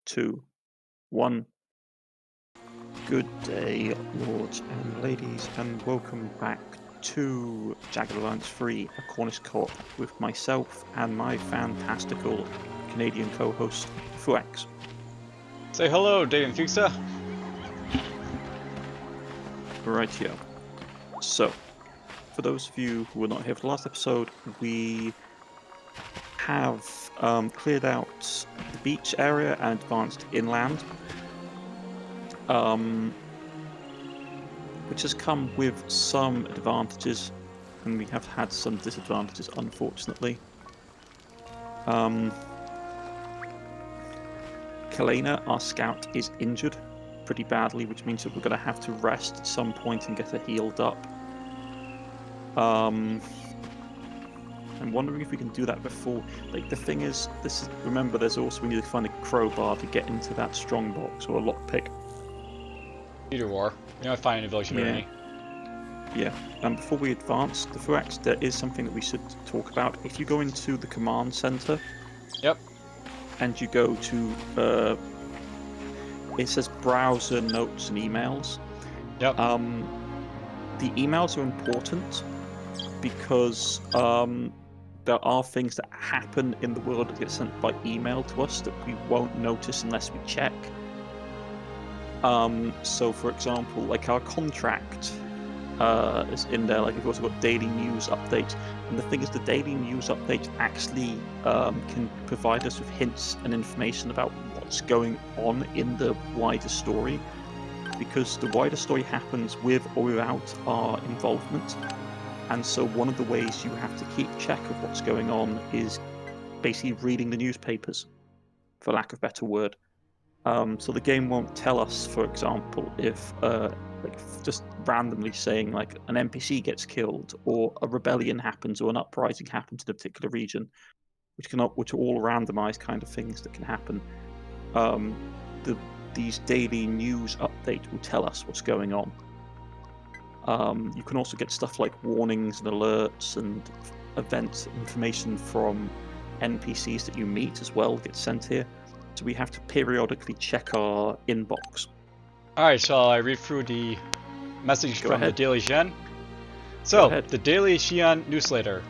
2, 1. Good day, lords and ladies, and welcome back to Jagged Alliance 3, a Cornish co-op with myself and my fantastical Canadian co-host, DFuxa. Say hello, DFuxa. Rightio. So, for those of you who were not here for the last episode, we have cleared out the beach area and advanced inland, which has come with some advantages, and we have had some disadvantages, unfortunately. Kalena, our scout, is injured pretty badly, which means that we're going to have to rest at some point and get her healed up. I'm wondering if we can do that before. Like, the thing is, remember, there's also, we need to find a crowbar to get into that strongbox, or a lockpick. Either or. You know, I find in a village of Ernie. Yeah. And before we advance, DFuxa, there is something that we should talk about. If you go into the command center, yep, and you go to it says browser notes and emails. Yep. The emails are important because there are things that happen in the world that get sent by email to us that we won't notice unless we check. So, for example, like our contract is in there. Like, we've also got daily news updates, and the thing is, the daily news updates actually can provide us with hints and information about what's going on in the wider story, because the wider story happens with or without our involvement. And so one of the ways you have to keep check of what's going on is basically reading the newspapers, for lack of a better word. So the game won't tell us, for example, if just randomly saying like an NPC gets killed, or a rebellion happens, or an uprising happens in a particular region, which are all randomized kind of things that can happen. These daily news updates will tell us what's going on. You can also get stuff like warnings and alerts and event information from NPCs that you meet as well, get sent here. So we have to periodically check our inbox. Alright, shall I read through the message from the Daily Xian? So, the Daily Xian newsletter.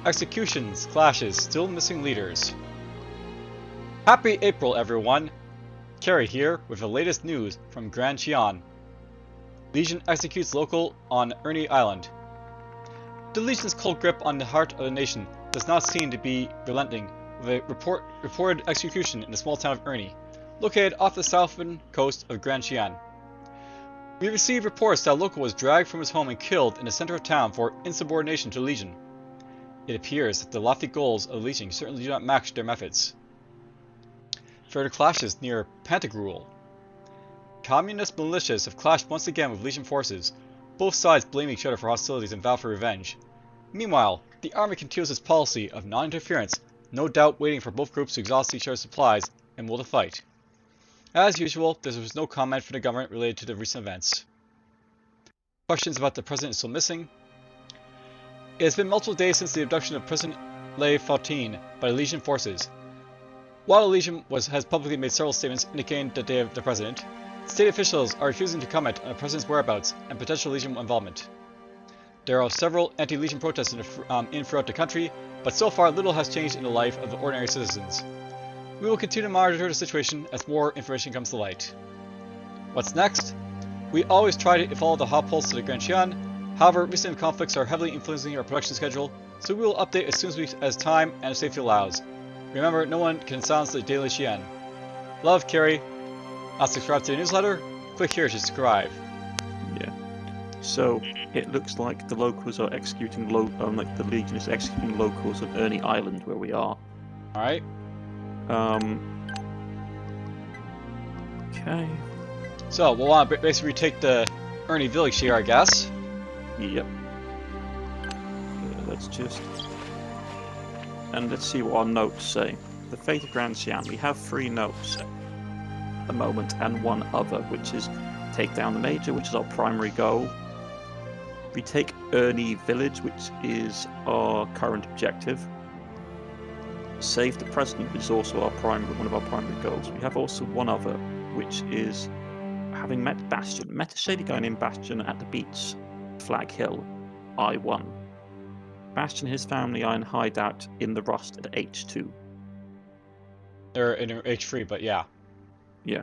Executions, clashes, still missing leaders. Happy April, everyone! Carrie here with the latest news from Grand Xian. Legion executes local on Ernie Island. The Legion's cold grip on the heart of the nation does not seem to be relenting, with a reported execution in the small town of Ernie, located off the southern coast of Grand Xian. We received reports that a local was dragged from his home and killed in the center of town for insubordination to the Legion. It appears that the lofty goals of the Legion certainly do not match their methods. Further clashes near Pantagruel. Communist militias have clashed once again with Legion forces, both sides blaming each other for hostilities and vow for revenge. Meanwhile, the army continues its policy of non-interference, no doubt waiting for both groups to exhaust each other's supplies and will to fight. As usual, there was no comment from the government related to the recent events. Questions about the president still missing. It has been multiple days since the abduction of President Le Fautine by the Legion forces. While the Legion has publicly made several statements indicating that they have the president, state officials are refusing to comment on the president's whereabouts and potential Legion involvement. There are several anti-Legion protests throughout the country, but so far little has changed in the life of the ordinary citizens. We will continue to monitor the situation as more information comes to light. What's next? We always try to follow the hot pulse of the Grand Xian. However, recent conflicts are heavily influencing our production schedule, so we will update as soon as time and safety allows. Remember, no one can silence the Daily Xian. Love, Carrie. Subscribe to the newsletter. Click here to subscribe. Yeah. So it looks like the locals are executing like the Legion is executing locals on Ernie Island, where we are. All right. Okay. So we'll want to basically retake the Ernie village here, I guess. Yep. Let's see what our notes say. The fate of Grand Xian. We have 3 notes at the moment, and one other, which is take down the Major, which is our primary goal. We take Ernie Village, which is our current objective. save the president, which is also one of our primary goals. We have also one other, which is having met Bastion. Met a shady guy named Bastion at the beach, Flag Hill, I1. Bastion and his family are in hideout in the Rust at H2. They're in H3, but yeah. Yeah.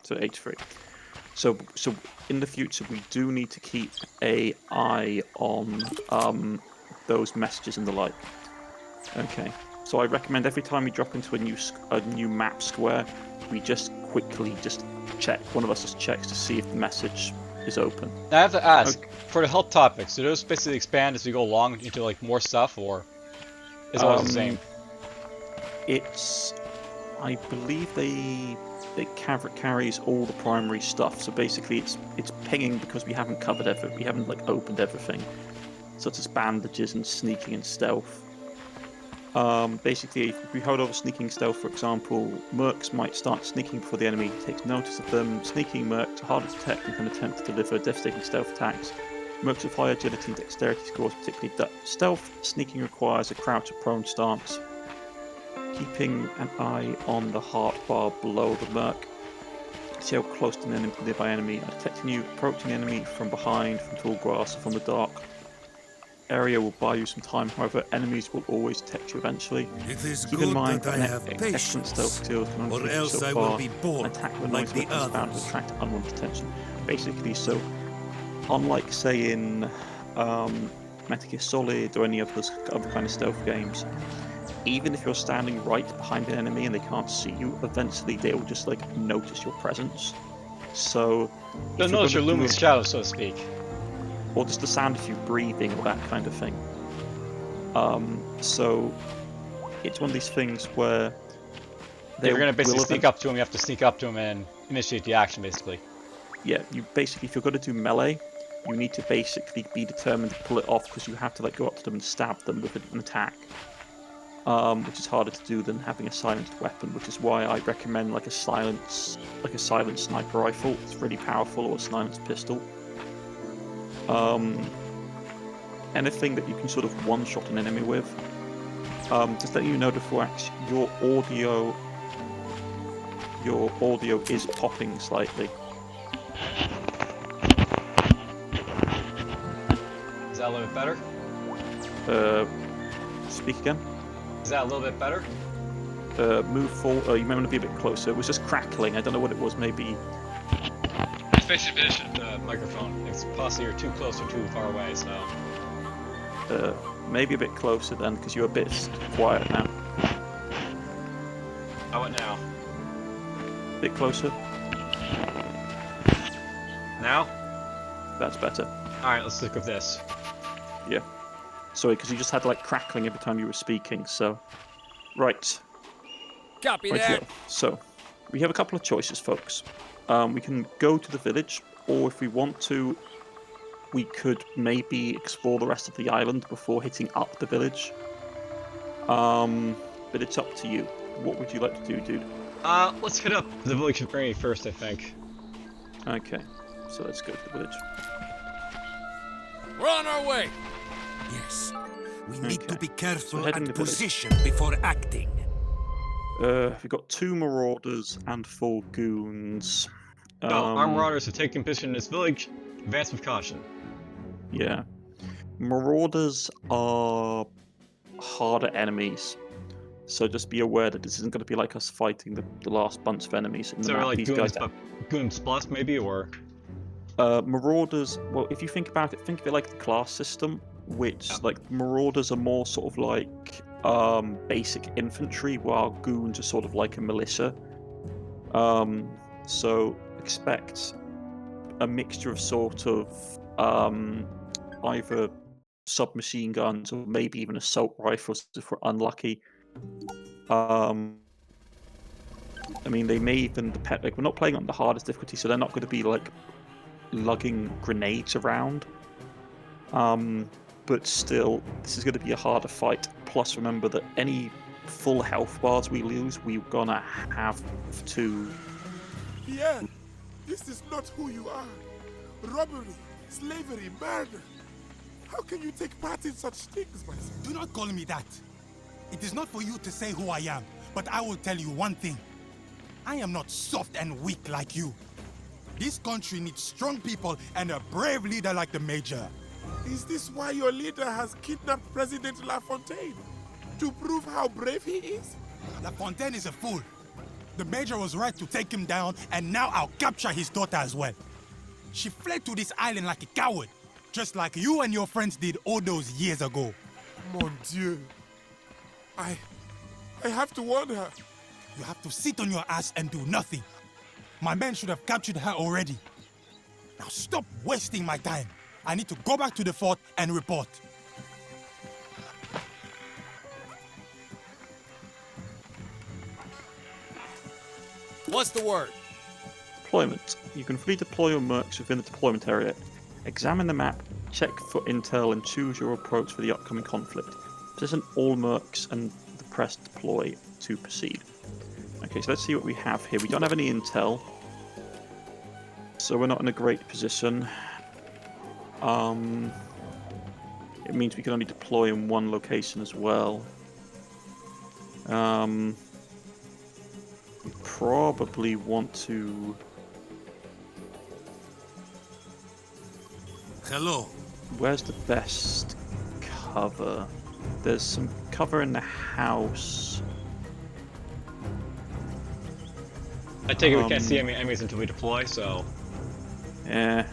So H3. So in the future, we do need to keep an eye on those messages and the like. Okay. So I recommend every time we drop into a new map square, we just quickly check. One of us just checks to see if the message is open. Now I have to ask, for the help topics, do those basically expand as we go along into like more stuff, or is it always the same? I believe it carries all the primary stuff. So basically, it's pinging because we haven't covered everything. We haven't like opened everything, such as bandages and sneaking and stealth. Basically, if we hold over sneaking stealth, for example, mercs might start sneaking before the enemy takes notice of them. Sneaking mercs are harder to detect and can attempt to deliver devastating stealth attacks. Mercs with high agility and dexterity scores, particularly stealth. Sneaking requires a crouch or prone stance. Keeping an eye on the heart bar below the merc. See how close to the nearby enemy are detecting you. Approaching the enemy from behind, from tall grass, or from the dark area will buy you some time. However, enemies will always detect you eventually. Keep in mind that I have excellent stealth skills can only take you so far. An attack with noise weapons is bound to attract unwanted attention. Basically, so unlike say in Metal Gear Solid or any other kind of stealth games, even if you're standing right behind an enemy and they can't see you, eventually they will just like notice your presence. So they'll notice your looming shadow, so to speak. Or just the sound of you breathing or that kind of thing. So it's one of these things where they're going to basically sneak up to him. You have to sneak up to him and initiate the action, basically. Yeah, if you're going to do melee, you need to basically be determined to pull it off because you have to like go up to them and stab them with an attack, which is harder to do than having a silenced weapon. Which is why I recommend like a silenced sniper rifle. It's really powerful, or a silenced pistol. Anything that you can sort of one-shot an enemy with. Just letting you know before your audio is popping slightly. Is that a little bit better? Speak again. Is that a little bit better? Move forward. You may want to be a bit closer. It was just crackling. I don't know what it was. Maybe. It's basically the microphone. It's possibly you're too close or too far away, so. Maybe a bit closer then, because you're a bit quiet now. How about now? A bit closer. Now? That's better. Alright, let's stick with this. Yeah. Sorry, because you just had like crackling every time you were speaking, so. Right. Copy that. So, we have a couple of choices, folks. We can go to the village, or if we want to, we could maybe explore the rest of the island before hitting up the village. But it's up to you. What would you like to do, dude? Let's hit up the village of Ernie first, I think. Okay, so let's go to the village. We're on our way. Yes, we need to be careful heading and to the village. position before acting. We've got 2 marauders and 4 goons. Our marauders have taken position in this village. Advance with caution. Yeah. Marauders are harder enemies. So just be aware that this isn't going to be like us fighting the last bunch of enemies. In the map. Like These Goons Plus, maybe, or? Marauders, well, if you think about it, think of it like the class system, which, like, Marauders are more sort of like basic infantry, while Goons are sort of like a militia. So expect a mixture of sort of either submachine guns or maybe even assault rifles if we're unlucky. I mean, they may even depend. Like, we're not playing on the hardest difficulty, so they're not going to be like lugging grenades around. But still, this is going to be a harder fight. Plus, remember that any full health bars we lose, we're gonna have to. Yeah, this is not who you are. Robbery, slavery, murder. How can you take part in such things, my son? Do not call me that. It is not for you to say who I am, but I will tell you one thing. I am not soft and weak like you. This country needs strong people and a brave leader like the Major. Is this why your leader has kidnapped President LaFontaine? To prove how brave he is? LaFontaine is a fool. The Major was right to take him down, and now I'll capture his daughter as well. She fled to this island like a coward, just like you and your friends did all those years ago. Mon Dieu. I have to warn her. You have to sit on your ass and do nothing. My men should have captured her already. Now stop wasting my time. I need to go back to the fort and report. What's the word? Deployment. You can freely deploy your mercs within the deployment area. Examine the map, check for intel, and choose your approach for the upcoming conflict. Position all mercs and press deploy to proceed. Okay, so let's see what we have here. We don't have any intel, so we're not in a great position. It means we can only deploy in one location as well. We probably want to... Hello. Where's the best cover? There's some cover in the house. I take it we can't see any enemies until we deploy, so... Yeah.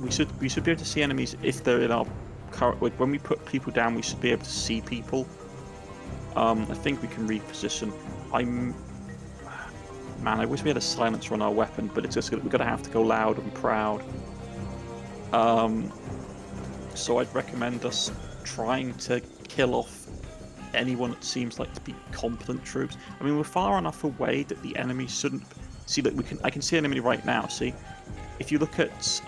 We should be able to see enemies if they're in our current... When we put people down, we should be able to see people. I think we can reposition. Man, I wish we had a silencer on our weapon, but it's just we're gonna have to go loud and proud. So I'd recommend us trying to kill off anyone that seems like to be competent troops. I mean, we're far enough away that the enemy shouldn't see that I can see an enemy right now. See, if you look at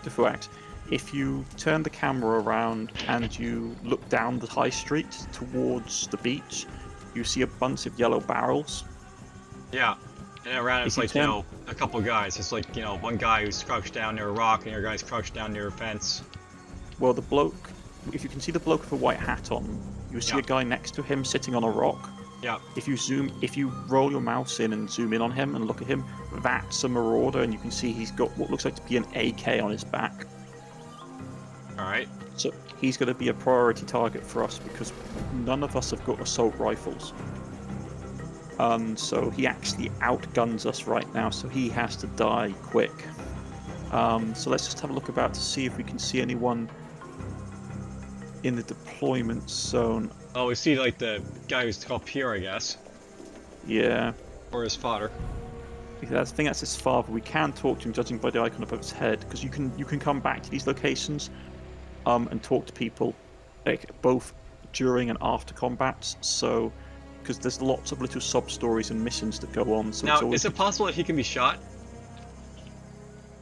DFuxa, if you turn the camera around and you look down the high street towards the beach, you see a bunch of yellow barrels. Yeah, and around it's like, a couple of guys. It's like, one guy who's crouched down near a rock and your guy's crouched down near a fence. Well, the bloke, if you can see the bloke with a white hat on, you see a guy next to him sitting on a rock. Yeah. If you roll your mouse in and zoom in on him and look at him, that's a marauder, and you can see he's got what looks like to be an AK on his back. Alright. So he's going to be a priority target for us because none of us have got assault rifles. So he actually outguns us right now, so he has to die quick. So let's just have a look about to see if we can see anyone in the deployment zone. Oh, we see like the guy who's up here, I guess. Yeah. Or his father. I think that's his father. We can talk to him, judging by the icon above his head, because you can come back to these locations, and talk to people, like both during and after combats. So, because there's lots of little sub stories and missions that go on. So now, is it possible that he can be shot?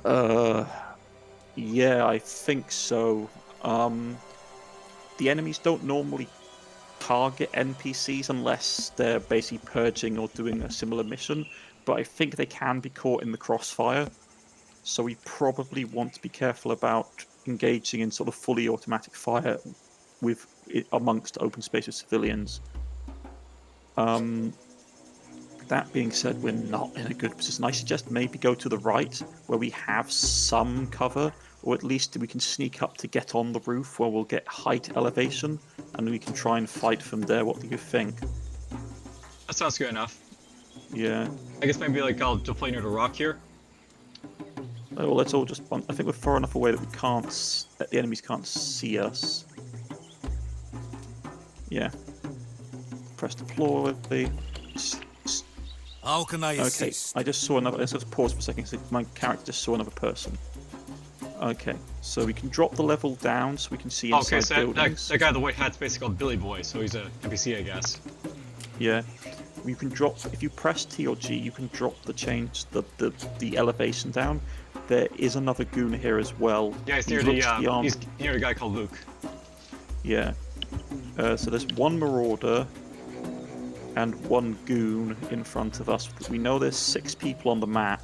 Yeah, I think so. The enemies don't normally target NPCs unless they're basically purging or doing a similar mission, but I think they can be caught in the crossfire, so we probably want to be careful about engaging in sort of fully automatic fire amongst open space with civilians. That being said, we're not in a good position. I suggest maybe go to the right, where we have some cover, or at least we can sneak up to get on the roof, where we'll get height elevation, and we can try and fight from there. What do you think? That sounds good enough. Yeah. I guess maybe like I'll deploy near the rock here. Well, let's all just... I think we're far enough away that that the enemies can't see us. Yeah. Press deploy. How can I Okay, assist? I just saw another... Let's just pause for a second. So my character just saw another person. Okay, so we can drop the level down so we can see inside okay, so buildings. that guy with the white hat's basically called Billy Boy, so he's a NPC, I guess. Yeah. You can drop... If you press T or G, you can drop the elevation down. There is another goon here as well. Yeah, he's near he's near a guy called Luke. Yeah. So there's one marauder and one goon in front of us. We know there's 6 people on the map,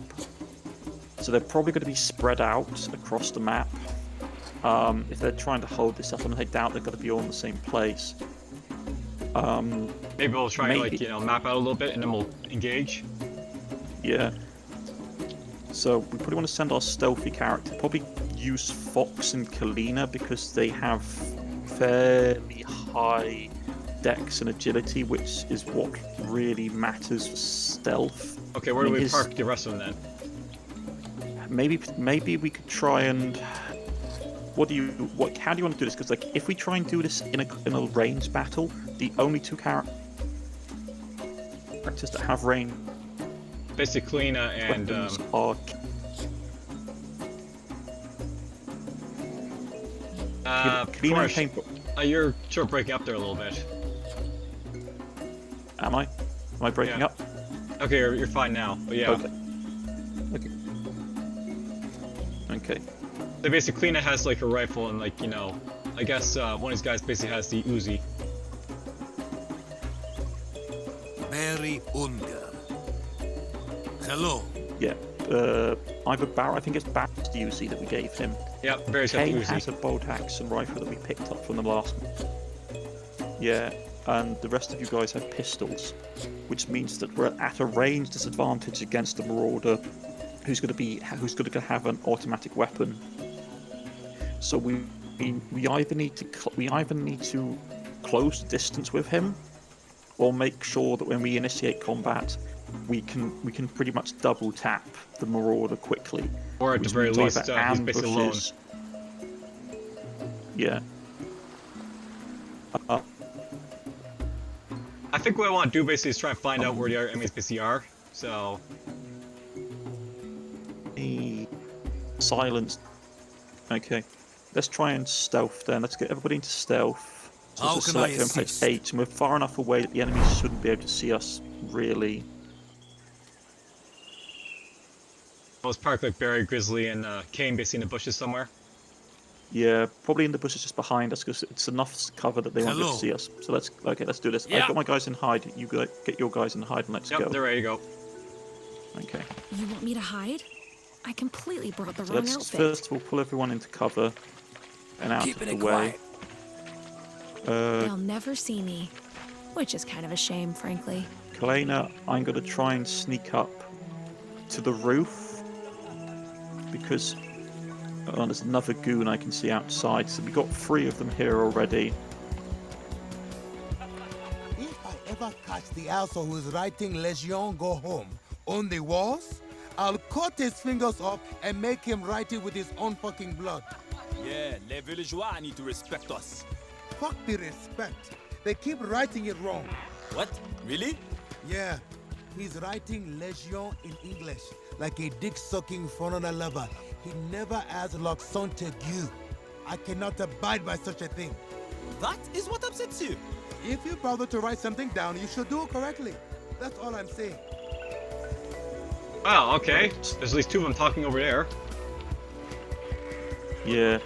so they're probably going to be spread out across the map. if they're trying to hold this up, and I doubt they're going to be all in the same place. Maybe we'll try to, like, you know, map out a little bit and then we'll engage. Yeah. So we probably want to send our stealthy character. Probably use Fox and Kalina because they have fairly high dex and agility, which is what really matters for stealth. Okay, where do we park the rest of them then? Maybe we could try and. How do you want to do this? Because like, if we try and do this in a range battle, the only two characters that have range basically Kalina and are Cornish, you're sort of breaking up there a little bit. Am I breaking up? Okay, you're fine now, but yeah. Okay. So basically Kalina has like a rifle and, like, you know, I guess one of these guys basically has the Uzi. Mary Unger. Hello. Yeah. Either Barrett, I think it's Barrett's the Uzi that we gave him. Yeah, Barry's got the Kane Uzi. has a bolt axe and rifle that we picked up from the last one. Yeah, and the rest of you guys have pistols, which means that we're at a range disadvantage against the Marauder, who's going to have an automatic weapon. So we either need to close the distance with him, or make sure that when we initiate combat, we can pretty much double tap the Marauder quickly. Or at the very least, he's basically alone. Yeah. I think what I want to do basically is try and find out where the other enemies basically are. So. Silence. Okay. Let's try and stealth then. Let's get everybody into stealth. So How let's can I select on page assist? 8, and we're far enough away that the enemies shouldn't be able to see us, really. I was parked like Barry, Grizzly, and Kane basically in the bushes somewhere. Yeah, probably in the bushes just behind us, because it's enough cover that they won't be able to see us. So let's do this. Yeah. I've got my guys in hide. You get your guys in hide and let's go. Yep, they're ready to go. Okay. You want me to hide? I completely brought the So wrong let's outfit. first of all pull everyone into cover and out Keeping of the it way. They'll never see me, which is kind of a shame, frankly. Kalina, I'm going to try and sneak up to the roof because there's another goon I can see outside. So we've got 3 of them here already. If I ever catch the asshole who's writing Legion go home on the walls, I'll cut his fingers off and make him write it with his own fucking blood. Yeah, les villageois need to respect us. Fuck the respect. They keep writing it wrong. What? Really? Yeah, he's writing Legion in English, like a dick-sucking foreigner lover. He never has l'accent aigu. I cannot abide by such a thing. That is what upsets you. If you bother to write something down, you should do it correctly. That's all I'm saying. Wow, okay. There's at least 2 of them talking over there. Yeah.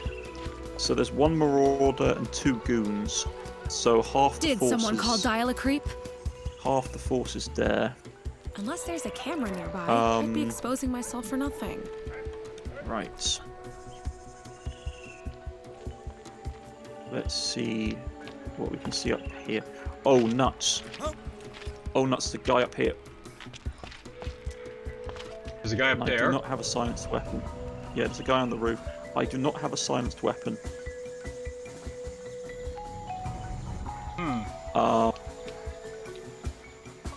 So there's 1 Marauder and 2 goons. So half the Did forces... someone call Dial a creep? Half the force is there. Unless there's a camera nearby, I'd be exposing myself for nothing. Right. Let's see what we can see up here. Oh, nuts. Oh, nuts, the guy up here. There's a guy up I there. do not have a silenced weapon. Yeah, there's a guy on the roof. I do not have a silenced weapon.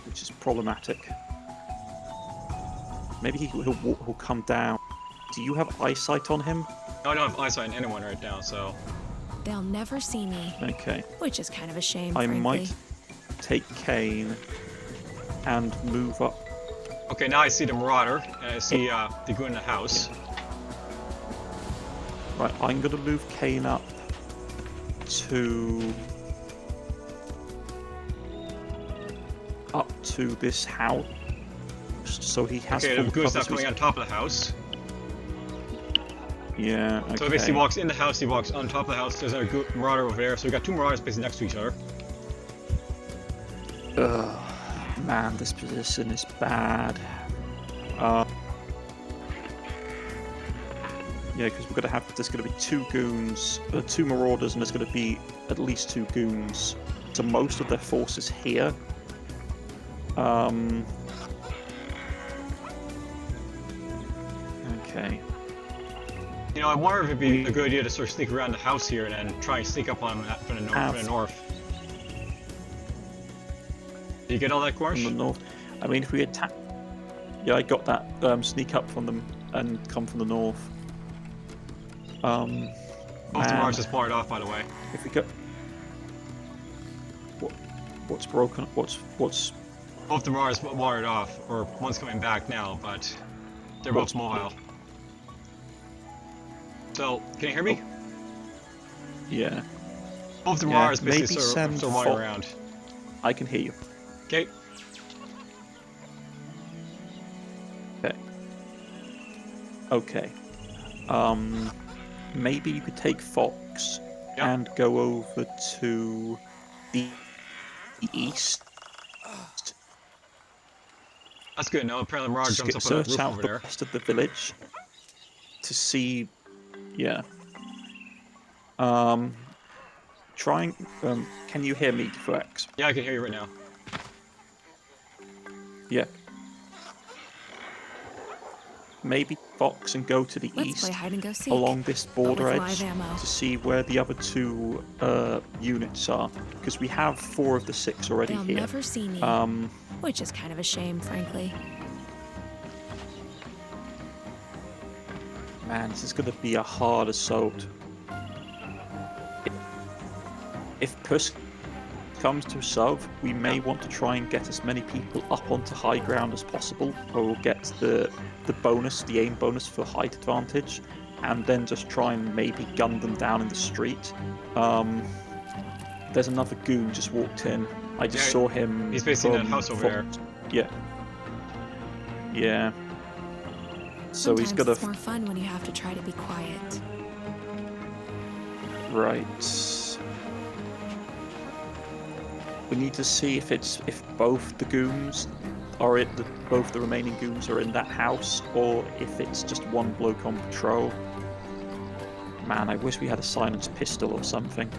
Which is problematic. Maybe he'll come down. Do you have eyesight on him? No, I don't have eyesight on anyone right now, so. They'll never see me, Okay. which is kind of a shame, I frankly. might take Kane and move up. Okay, now I see the Marauder, and I see the goon in the house. Right, I'm going to move Kane up to this house, so he has. Okay, full the goon's cover, now so coming he's- on top of the house. Yeah. Okay. So he basically walks in the house, he walks on top of the house. There's another Marauder over there, so we got 2 Marauders basically next to each other. Ugh, man, this position is bad. Yeah, because we're gonna have. There's gonna be 2 goons, 2 marauders, and there's gonna be at least 2 goons. So most of their force is here. Okay. You know, I wonder if it'd be a good idea to sort of sneak around the house here and then try and sneak up on them from the north. Did you get all that, Cornish? From the north. I mean, if we attack... Yeah, I got that. Sneak up from them and come from the north. Both the Mars is barred off, by the way. If we go... What's broken? What's... Both the Mars wired off, or one's coming back now, but they're both mobile. So, can you hear me? Yeah. Both the Mars basically sort of wandering around. I can hear you. Okay. Okay. Maybe you could take Fox and go over to the east. That's good. Now apparently Mar jumps up on the roof over there. West of the village to see. Yeah. Trying. Can you hear me, DFuxa? Yeah, I can hear you right now. Yeah. Maybe Fox and go to the east along this border edge to see where the other 2 units are, because we have 4 of the 6 already here. They'll never see me, which is kind of a shame, frankly. Man, this is going to be a hard assault. If push comes to shove, we may want to try and get as many people up onto high ground as possible, or we'll get the bonus, the aim bonus for height advantage, and then just try and maybe gun them down in the street. There's another goon just walked in. I just saw him. He's basically in that house over there. Yeah. Yeah. So Sometimes he's got it's more fun when you have to try to be quiet. Right. We need to see if both the goons are both the remaining goons are in that house, or if it's just one bloke on patrol. Man, I wish we had a silenced pistol or something.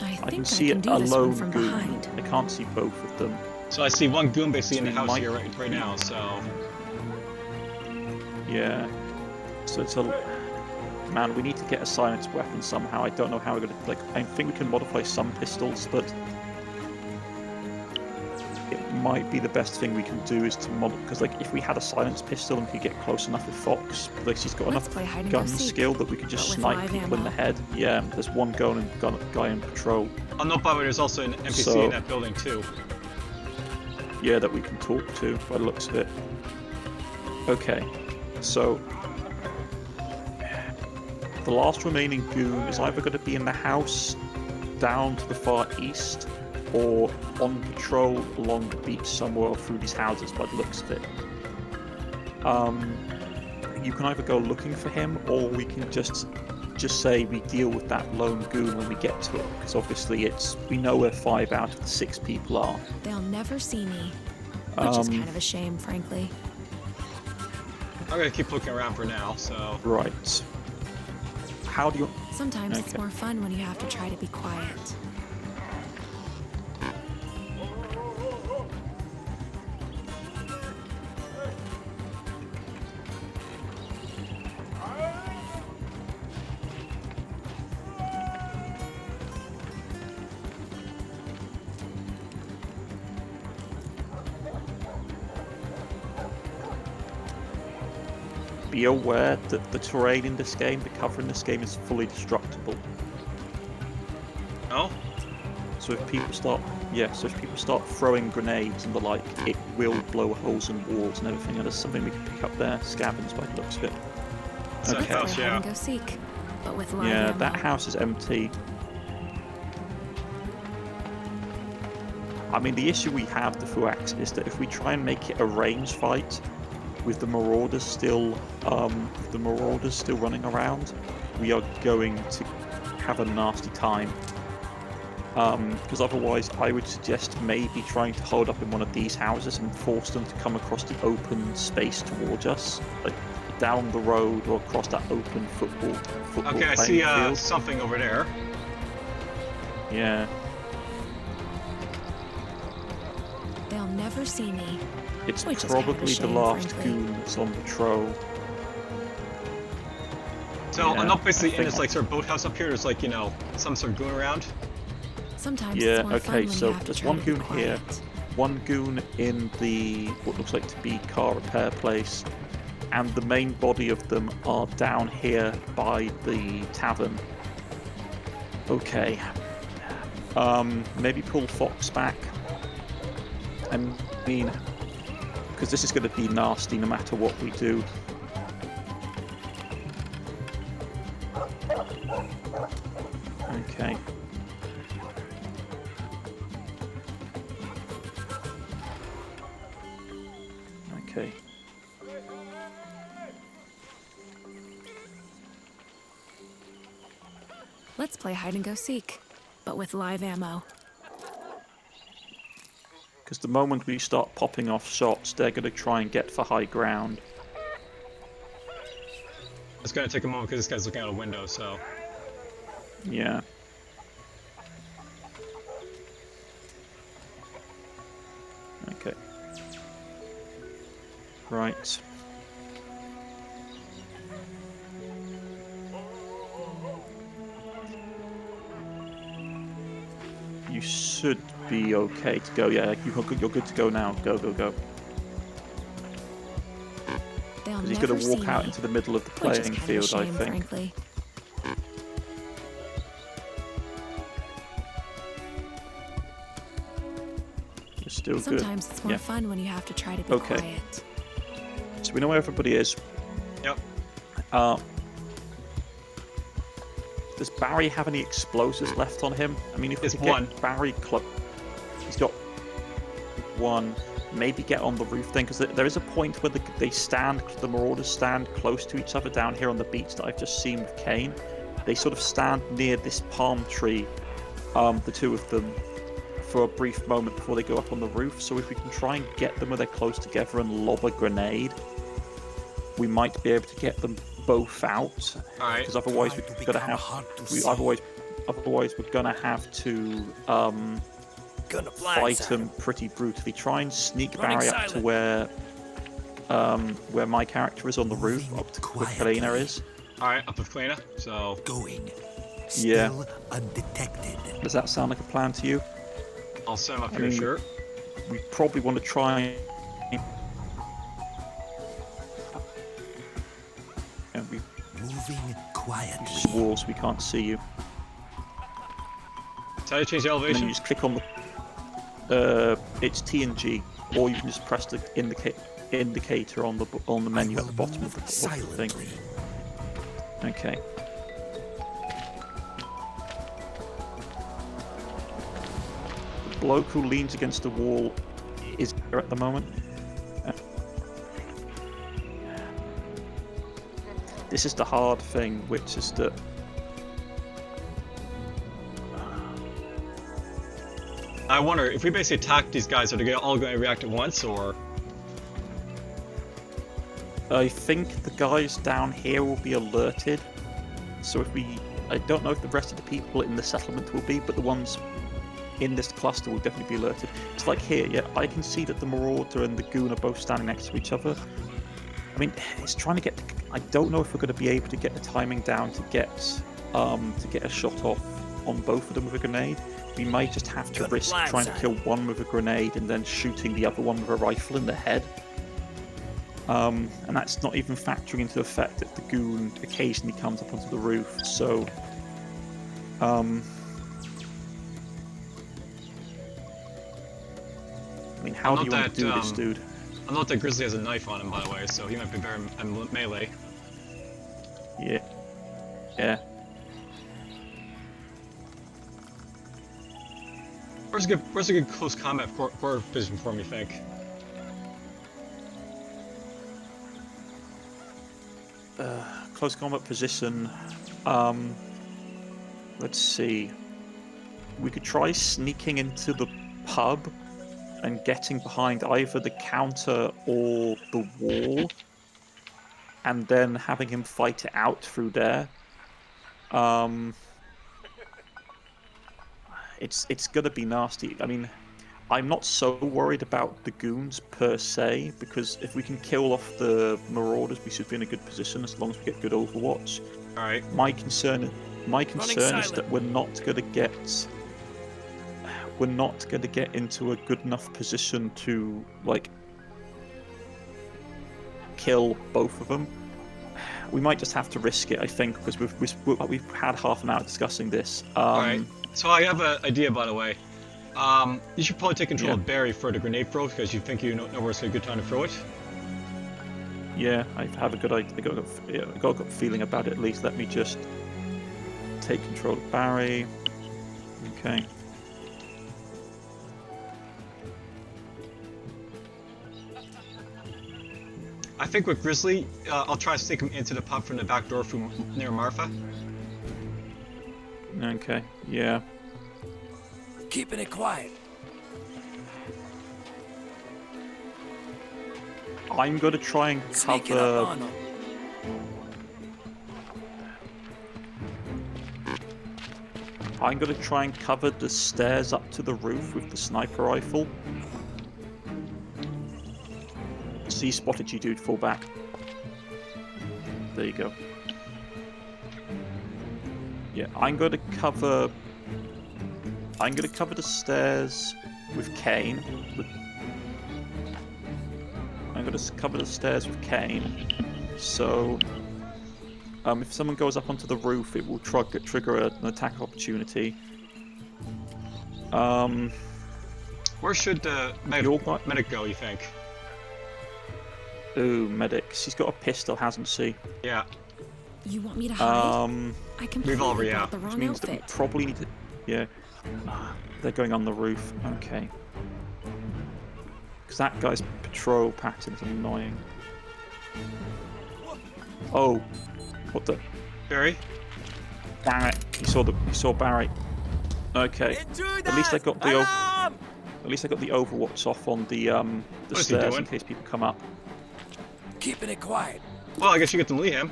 I can see a lone goon. Behind. I can't see both of them. So I see one goon basically in the house here right now. So yeah. So it's a man. We need to get a silenced weapon somehow. I don't know how we're gonna I think we can modify some pistols, but it might be the best thing we can do is to model, because if we had a silenced pistol and we could get close enough with Fox, she's got enough gun skill that we could just snipe people in the head. Yeah, there's one guy in patrol. Oh no, by the way, there's also an NPC in that building too. Yeah, that we can talk to by the looks of it. Okay, so the last remaining goon is either going to be in the house down to the far east, or on patrol along the beach somewhere through these houses by the looks of it. You can either go looking for him, or we can just say we deal with that lone goon when we get to it, because obviously we know where 5 out of the 6 people are. They'll never see me, which is kind of a shame, frankly. I'm gonna keep looking around for now, so... Right. How do you... Sometimes it's more fun when you have to try to be quiet. Be aware that the terrain in this game, the cover in this game, is fully destructible. Oh? So if people start throwing grenades and the like, it will blow holes in walls and everything. And there's something we can pick up there, scavenge by the looks of it. Okay. Let's go and go seek, but with live yeah, ammo. that house is empty. I mean, the issue we have, DFuxa, is that if we try and make it a range fight, with the marauders still running around, we are going to have a nasty time. Because otherwise, I would suggest maybe trying to hold up in one of these houses and force them to come across the open space towards us. Like, down the road or across that open football Okay, I playing see field. something over there. Yeah. They'll never see me. It's Which is kind of a probably the shame, last frankly. goon that's on patrol. So Yeah, I'm not basically I in this think- like sort of boathouse up here. There's like, you know, some sort of goon around. Sometimes Yeah, it's more fun okay, when so you have to there's try one to be goon here. quiet. One goon in the what looks like to be car repair place, and the main body of them are down here by the tavern. Okay. Maybe pull Fox back. I mean, because this is going to be nasty no matter what we do. Okay. Okay. Let's play hide and go seek, but with live ammo. Because the moment we start popping off shots, they're going to try and get for high ground. It's gonna take a moment because this guy's looking out a window. So Yeah. Okay. Right. You should be okay to go. Yeah, you're good to go now. Go, go, go. They'll Because he's never going to walk see out me, into the middle of the which is playing kind of a field, I shame, think. frankly. You're still good. Sometimes it's more Yeah. fun when you have to try to be Okay. quiet. So we know where everybody is. yep. Does Barry have any explosives left on him? I mean, if we There's could get one. Barry close, he's got one. Maybe get on the roof then, because there is a point where the Marauders stand close to each other down here on the beach that I've just seen with Kane. They sort of stand near this palm tree, the two of them, for a brief moment before they go up on the roof. So if we can try and get them where they're close together and lob a grenade, we might be able to get them both out. All right. Because otherwise Try to we're gonna become have hard to we see. otherwise we're gonna have to Gonna fly fight inside. them pretty brutally. Try and sneak Running Barry up to where my character is on the roof, Moving up to where quietly. Kalina is. All right, up with Kalina. So Going. Yeah. Still undetected. Does that sound like a plan to you? I'll send him up I here. mean, Sure. We probably want to try and we Moving use quietly. walls so we can't see you. So how do you change the And then elevation? you just click on the it's T and G, or you can just press the indicator on the menu at the bottom of the thing. Silently. Okay. The bloke who leans against the wall is there at the moment. This is the hard thing, which is that I wonder if we basically attack these guys, are they all going to react at once, or? I think the guys down here will be alerted. So if I don't know if the rest of the people in the settlement will be, but the ones in this cluster will definitely be alerted. It's like here, yeah, I can see that the Marauder and the Goon are both standing next to each other. I mean, it's trying to get. I don't know if we're going to be able to get the timing down to get a shot off on both of them with a grenade. We might just have to risk trying to kill one with a grenade and then shooting the other one with a rifle in the head. And that's not even factoring into the fact that the Goon occasionally comes up onto the roof. So, I mean, how do you want to do this, dude? I know that Grizzly has a knife on him, by the way, so he might be very melee. Yeah. Where's a good close combat core vision for me, you think? Close combat position. Let's see. We could try sneaking into the pub and getting behind either the counter or the wall. and then having him fight it out through there. It's gonna be nasty. I mean, I'm not so worried about the goons per se, because if we can kill off the marauders, we should be in a good position as long as we get good Overwatch. All right. My concern is that we're not gonna get into a good enough position to like kill both of them. We might just have to risk it, I think, because we've had half an hour discussing this. All right. So I have an idea, by the way. You should probably take control of Barry for the grenade throw, because you think you know where it's a good time to throw it. Yeah, I have a good idea. I got a good feeling about it at least. Let me just take control of Barry. Okay. I think with Grizzly, I'll try to stick him into the pub from the back door from near Martha. Okay, yeah. Keeping it quiet. I'm going to try and Sneaking up on cover... them. I'm going to try and cover the stairs up to the roof with the sniper rifle. See, spotted you, dude. Fall back. There you go. Yeah, I'm going to cover the stairs with Kane. I'm going to cover the stairs with Kane. So, if someone goes up onto the roof, it will trigger an attack opportunity. Where should the medic go, you think? Ooh, medic. She's got a pistol, hasn't she? Yeah. You want me to hide? I completely bought the Which wrong means that we outfit. probably need to... Yeah. They're going on the roof. Okay. Because that guy's patrol pattern's annoying. Oh. What the... Barry? Damn it. You saw Barry. Okay. At least I got the... At least I got the Overwatch off on the stairs in case people come up. Keeping it quiet. Well, I guess you get to lead him.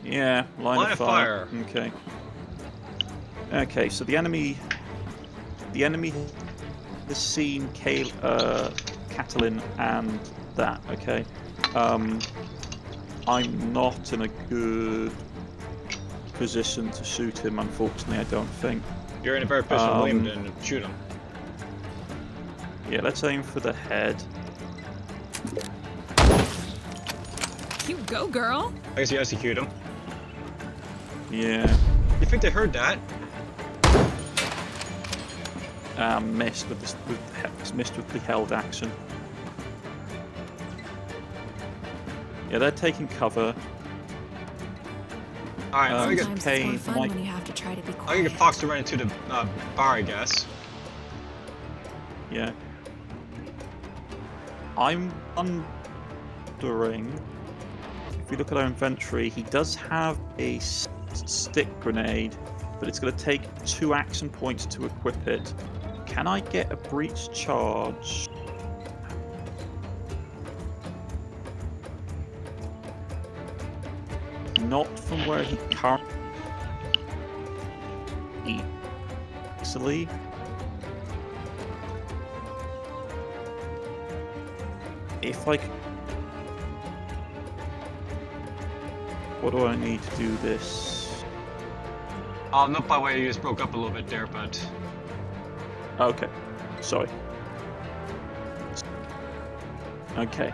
Yeah, line of fire. Okay. Okay, so the enemy has seen Catalin and that. Okay. I'm not in a good position to shoot him, unfortunately. I don't think. You're in a very position to aim and shoot him. Yeah, let's aim for the head. You go, girl. I guess you execute him. Yeah. You think they heard that? Missed with the held action. Yeah, they're taking cover. Alright, I Sometimes it's more fun when you have to try to be quiet. I can get Fox to run into the bar, I guess. Yeah. I'm wondering, if we look at our inventory, he does have a stick grenade, but it's going to take 2 action points to equip it. Can I get a breach charge? Not from where he currently... Easily. If I... What do I need to do this? Not by way you just broke up a little bit there, but... Okay. Sorry. Okay.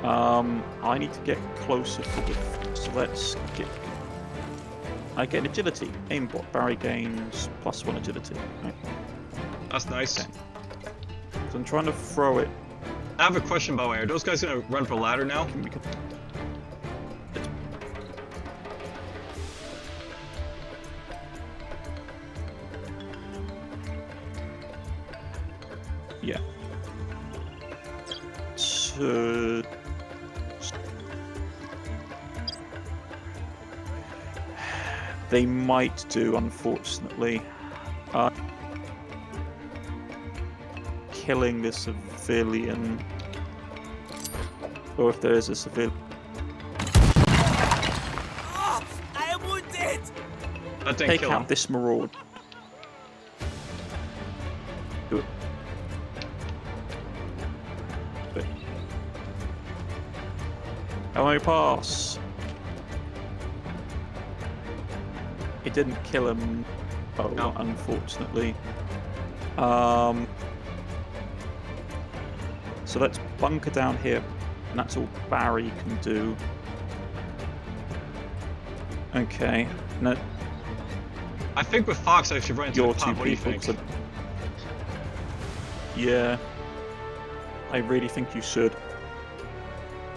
I need to get closer to the... So let's get... I get an agility. Aimbot. Barry gains +1 agility. Okay. That's nice. Okay. So I'm trying to throw it. I have a question, by the way. Are those guys gonna run for a ladder now? Yeah. They might do, unfortunately. Killing the civilian or if there is a civilian. Oh, I am wounded. That didn't Take kill out him. this marauder. Do it. Do it. Hello, pass. It didn't kill him. Oh, No. unfortunately. So let's bunker down here, and that's all Barry can do. Okay. No, I think with Fox I should run into your the two pub. What do you people. think? Yeah. I really think you should.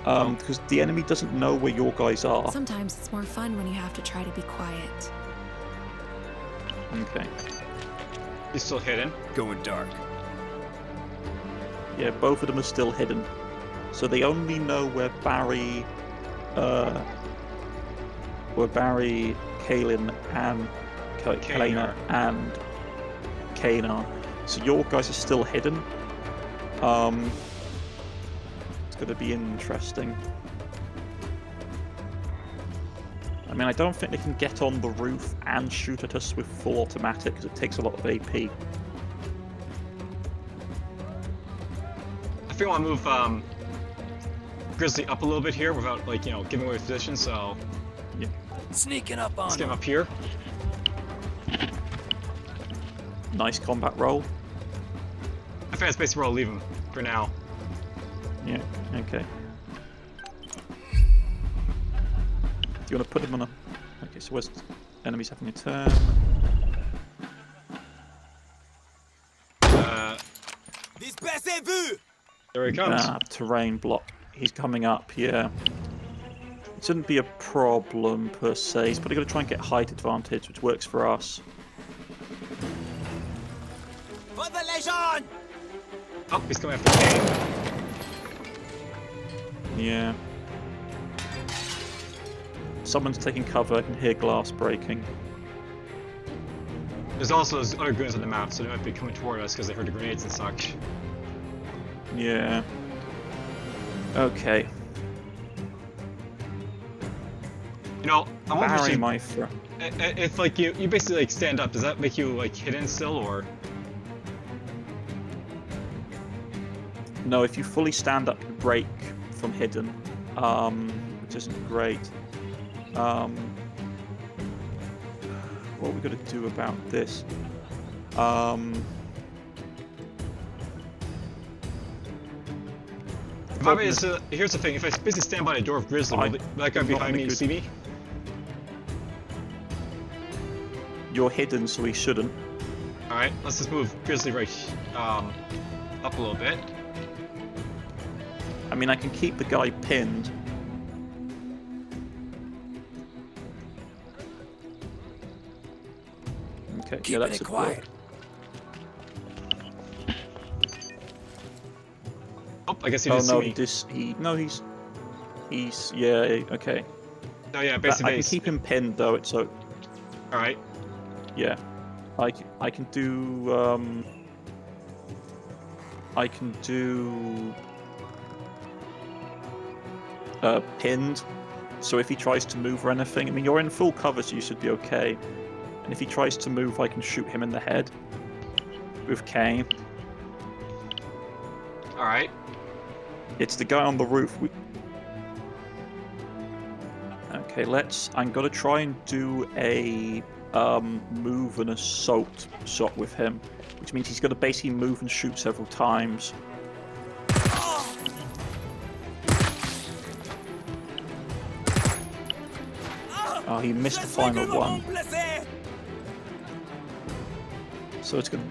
Because the enemy doesn't know where your guys are. Sometimes it's more fun when you have to try to be quiet. Okay. He's still hidden. Going dark. Yeah, both of them are still hidden. So they only know where Barry, Kaelin, and Kalena and Kane are. So your guys are still hidden. It's going to be interesting. I mean, I don't think they can get on the roof and shoot at us with full automatic because it takes a lot of AP. I think I want to move Grizzly up a little bit here without, like, you know, giving away position. So Yeah. Sneaking up on let's get him him. up here. Nice combat roll. I think that's basically where I'll leave him for now. Yeah, okay. Do you want to put them on a... Okay, so where's... Enemies having a turn. Dispersez-vous! There he comes. Ah, terrain block. He's coming up, yeah. It shouldn't be a problem per se. He's probably going to try and get height advantage, which works for us. For the Legion! Oh, he's coming after Kane. Yeah. Someone's taking cover. I can hear glass breaking. There's also those other goons on the map, so they might be coming toward us because they heard the grenades and such. Yeah. Okay. You know, I wonder Barry, if my friend. if like you basically like stand up, does that make you like hidden still, or? No, if you fully stand up, you break from hidden, which isn't great. What are we going to do about this? Here's the thing: if I basically stand by the door of Grizzly, will that guy I'm not behind in a me good- see me? You're hidden, so he shouldn't. All right, let's just move Grizzly right up a little bit. I mean, I can keep the guy pinned. Okay, Keeping yeah, that's it a quiet. block. Oh, I guess he Oh didn't no, see me. he's yeah, okay. Oh yeah, I basically. can keep him pinned though. It's so All right. yeah. I can do pinned. So if he tries to move or anything, I mean, you're in full cover, so you should be okay. And if he tries to move, I can shoot him in the head with Kane. All right. It's the guy on the roof. Okay, I'm gonna try and do a move and assault shot with him, which means he's gonna basically move and shoot several times. Oh, he missed the final one. So it's gonna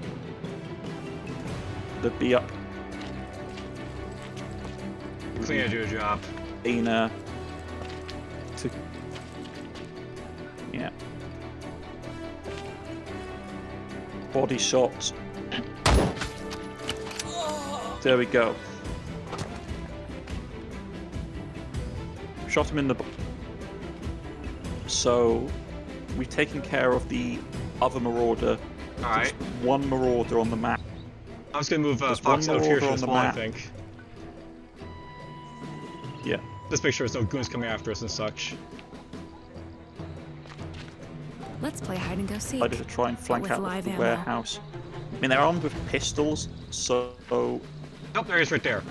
be up. Clean to do a job. Ina to yeah. Body shot. There we go. Shot him in the. So we've taken care of the other marauder. All right. There's one marauder on the map. I was gonna move There's Fox one out of here marauder for on this the one, I map. think. Yeah. Just make sure there's no goons coming after us and such. Let's play hide and go seek. I to try and flank with out live the ammo. warehouse. I mean, they're armed with pistols, so... Oh, there he is right there.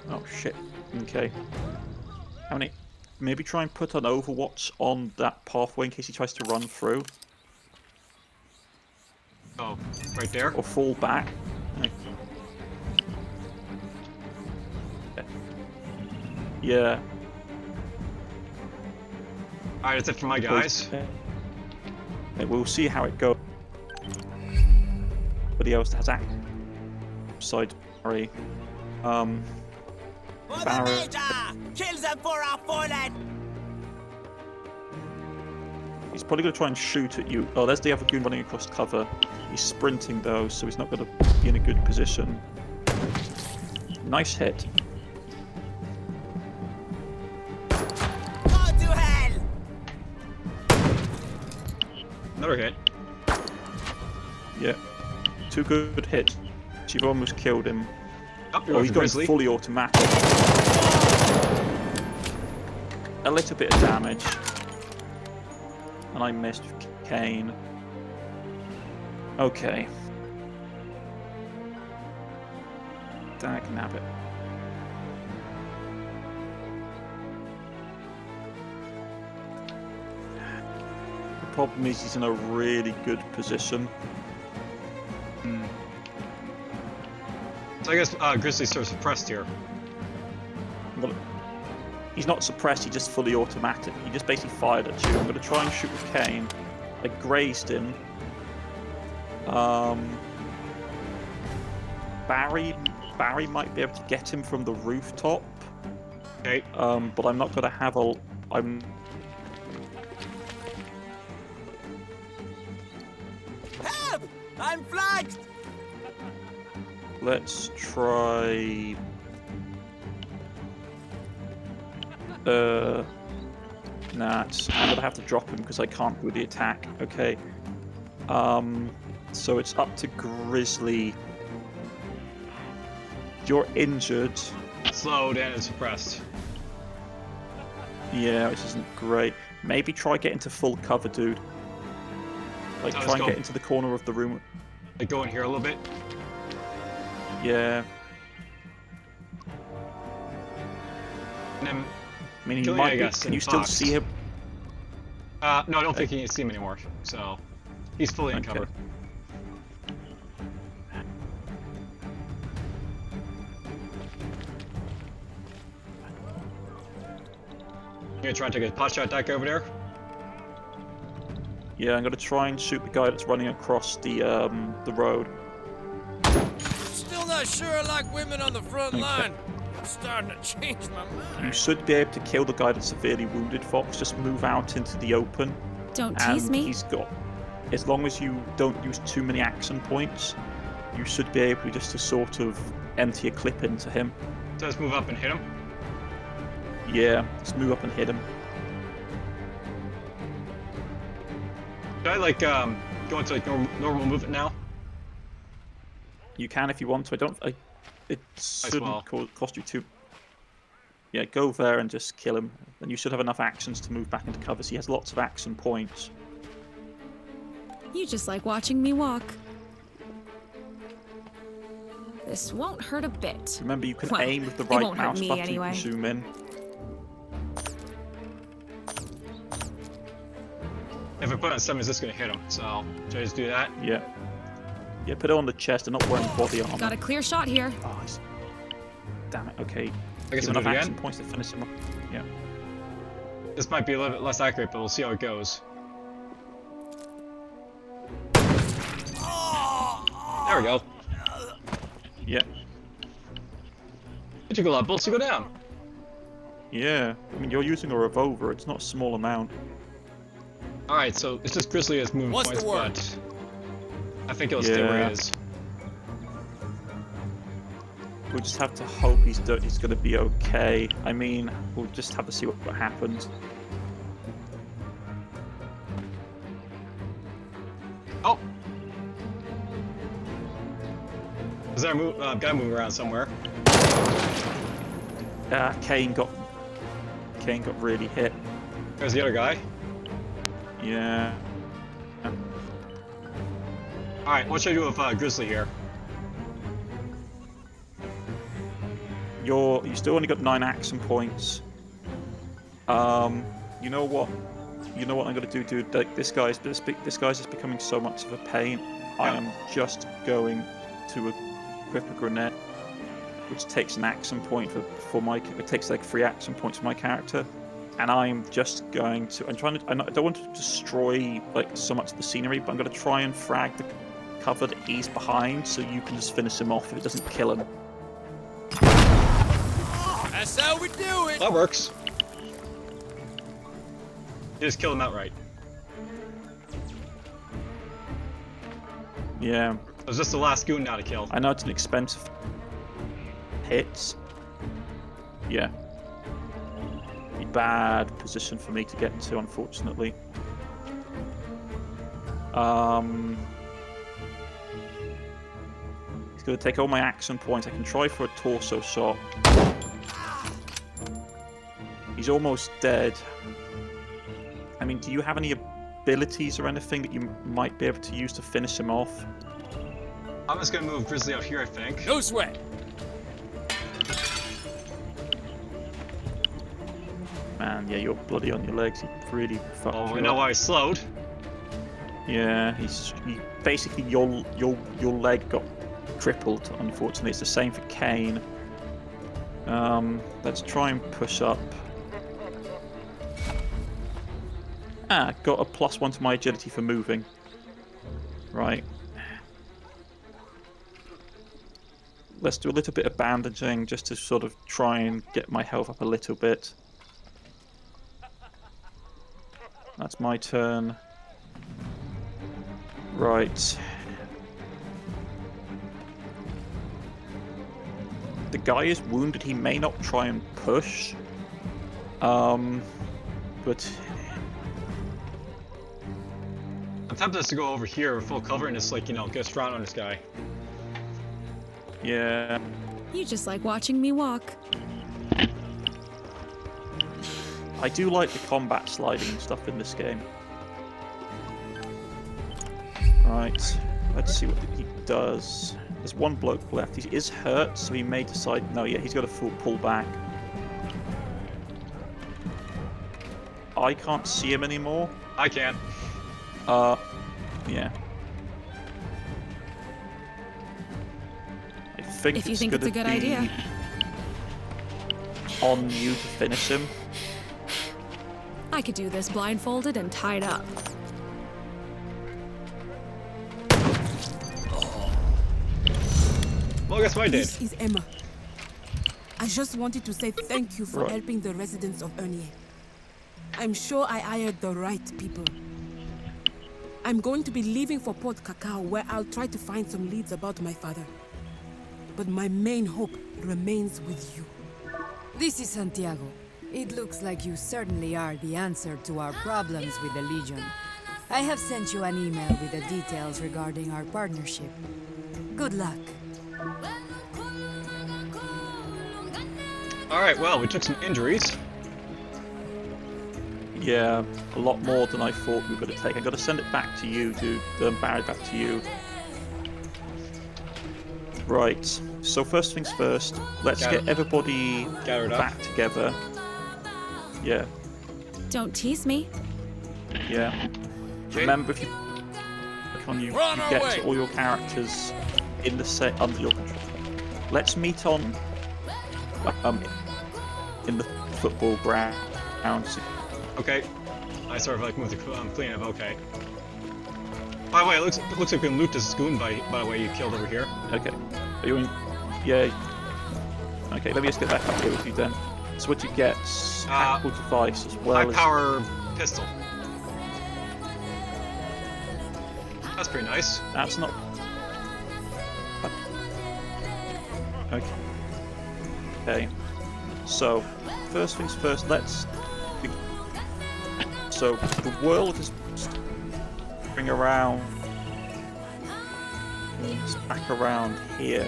Oh, shit. Okay. How many... Maybe try and put an overwatch on that pathway in case he tries to run through. Oh, right there? Or fall back. Yeah. Alright, that's it for my guys. We'll see how it goes. Anybody else has act side Barry. For the Barry. Major! Kill them for our fallen! He's probably going to try and shoot at you. Oh, there's the other goon running across cover. He's sprinting though, so he's not going to be in a good position. Nice hit. Go to hell! Another hit. Yeah. 2 good hits. You've almost killed him. Oh, he's got his fully automatic. A little bit of damage. And I missed with Kane. Okay. Dag nabbit. The problem is he's in a really good position. So I guess Grizzly's sort of suppressed here. Well, he's not suppressed, he just fully automatic. He just basically fired at you. I'm going to try and shoot with Kane. I grazed him. Barry might be able to get him from the rooftop. Okay. But I'm not going to have a... Help! I'm flanked! Let's try... Nah, I'm going to have to drop him because I can't do the attack. Okay. So it's up to Grizzly. You're injured. Slowed and suppressed. Yeah, which isn't great. Maybe try get into full cover, dude. Like, Oh, try and get into the corner of the room. Like, go in here a little bit. Yeah. And then, I mean, he Killing, might I be... guess, Can you in still box. see him? no, I don't think he can see him anymore. So, he's fully in cover. You gonna try and take a pot shot attack over there? Yeah, I'm going to try and shoot the guy that's running across the road. Still not sure I like women on the front line. I'm starting to change my mind. You should be able to kill the guy that's severely wounded, Fox. Just move out into the open. Don't tease And me. he's got... As long as you don't use too many action points, you should be able just to sort of empty a clip into him. So let's move up and hit him. Yeah, just move up and hit him. Should I, like, go into, like, normal movement now? You can if you want to. It shouldn't well. cost you too... Yeah, go there and just kill him. Then you should have enough actions to move back into cover. So he has lots of action points. You just like watching me walk. This won't hurt a bit. Remember, you can Well, aim with the it right won't hurt mouse me button. anyway. You can zoom in. If I put on 7, it's just gonna hit him. So, should I just do that? Yeah. Yeah, put it on the chest and not wearing body armor. Got a clear shot here. Oh, damn it. Okay. I guess Give we'll enough do it action again. points to finish him off. Yeah. This might be a little bit less accurate, but we'll see how it goes. There we go. Yeah. It took a lot of bullets to go down. Yeah. I mean, you're using a revolver. It's not a small amount. Alright, so it's just Grizzly as movement What's points, the word? but I think it'll stay where Yeah. it is. We'll just have to hope he's going to be okay. I mean, we'll just have to see what happens. Oh! Is there a guy moving around somewhere? Kane got really hit. There's the other guy. Yeah. Alright, what should I do with Grizzly here? You still only got 9 action points. You know what? I'm gonna do, dude. Like, this guy's just becoming so much of a pain. I am just going to equip a grenade, which takes an action point for my. It takes like 3 action points for my character, and I'm just going to. I don't want to destroy like so much of the scenery, but I'm going to try and frag the cover that he's behind, so you can just finish him off if it doesn't kill him. That's how we do it. That works. You just kill him outright. Yeah. It was just the last goon now to kill. I know it's an expensive hit. Yeah. A bad position for me to get into, unfortunately. He's going to take all my action points. I can try for a torso shot. He's almost dead. I mean, do you have any abilities or anything that you might be able to use to finish him off? I'm just gonna move Grizzly out here, I think. No sweat. Man, yeah, you're bloody on your legs. He really fucked you Oh, we know up. why I slowed. Yeah, basically your leg got crippled. Unfortunately, it's the same for Kane. Let's try and push up. Got a +1 to my agility for moving. Right. Let's do a little bit of bandaging just to sort of try and get my health up a little bit. That's my turn. Right. The guy is wounded. He may not try and push. But I'm tempted to go over here with full cover and just like, get a strong on this guy. yeah. You just like watching me walk. I do like the combat sliding and stuff in this game. Right, let's see what he does. There's one bloke left. He is hurt, so he may decide... No, yeah, he's got a full pull back. I can't see him anymore. I can. Yeah. I think If you think it's a good idea. On you to finish him. I could do this blindfolded and tied up. Well, guess what I did? This is Emma. I just wanted to say thank you for helping the residents of Ernie. I'm sure I hired the right people. I'm going to be leaving for Port Cacao, where I'll try to find some leads about my father. But my main hope remains with you. This is Santiago. It looks like you certainly are the answer to our problems with the Legion. I have sent you an email with the details regarding our partnership. Good luck. Alright, well, we took some injuries. Yeah, a lot more than I thought we were going to take. I'm going to send it back to you, dude. Barry, back to you. Right, so first things first, let's get everybody back together. Yeah. Don't tease me. Yeah. Remember, if you click on you get to all your characters in the set under your control. Let's meet on in the football ground. Okay. I sort of like moved the clean up. Okay. By the way, it looks like we can loot this goon by the way you killed over here. Okay. Are you in? Yeah. Okay, let me just get back up here with you then. So what you get? Hackable device as well high power pistol. That's pretty nice. That's not. Okay. Okay. So, first things first. So the world is bring around. It's back around here.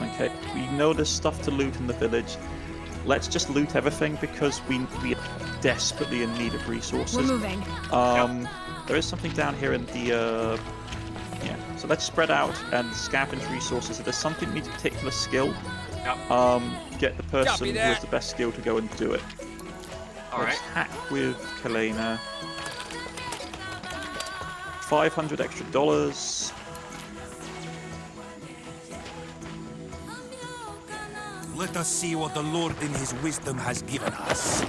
Okay. We know there's stuff to loot in the village. let's just loot everything because we are desperately in need of resources. We're moving. There is something down here in the yeah. So let's spread out and scavenge resources. If there's something that needs a particular skill, get the person who has the best skill to go and do it. Let's hack with Kalena. $500 extra. Let us see what the Lord in his wisdom has given us.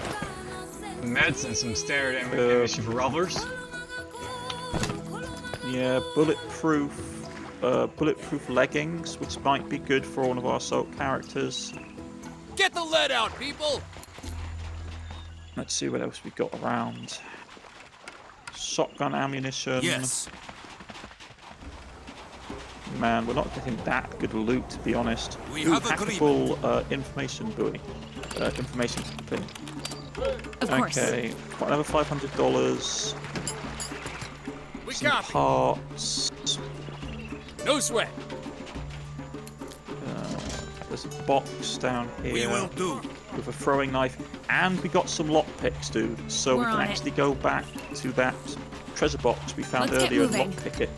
Meds and some standard ammunition for revelers. Yeah, bulletproof leggings, which might be good for one of our assault characters. Get the lead out, people! Let's see what else we got around. Shotgun ammunition. Yes. Man, we're not getting that good loot, to be honest. We have hackable information buoy. Information thing. Of course. Okay, got another $500. We Some copy. parts. No sweat. There's a box down here. We will do. With a throwing knife, and we got some lockpicks, dude. So We're we can on actually go back to that treasure box we found earlier and lockpick it.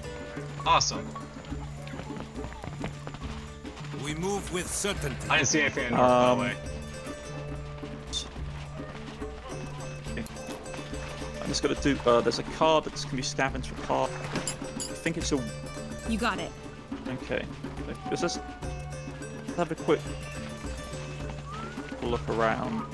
Awesome. We move with certainty. I didn't see anything in north, by the way. I'm just gonna do. There's a card that can be scavenged for part. I think it's a. You got it. Okay. Let's just have a quick look around.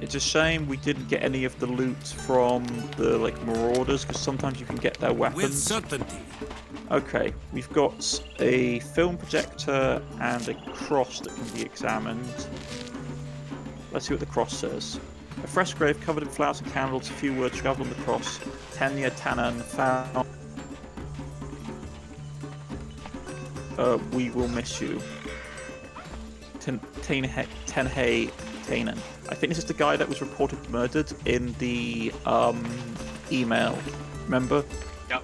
It's a shame we didn't get any of the loot from the marauders, because sometimes you can get their weapons. With certainty. Okay, we've got a film projector and a cross that can be examined. Let's see what the cross says. A fresh grave covered in flowers and candles, a few words scrawled on the cross. Tanya Tanan found. We will miss you. Tenhei Tanan. I think this is the guy that was reported murdered in the email. Remember? Yep.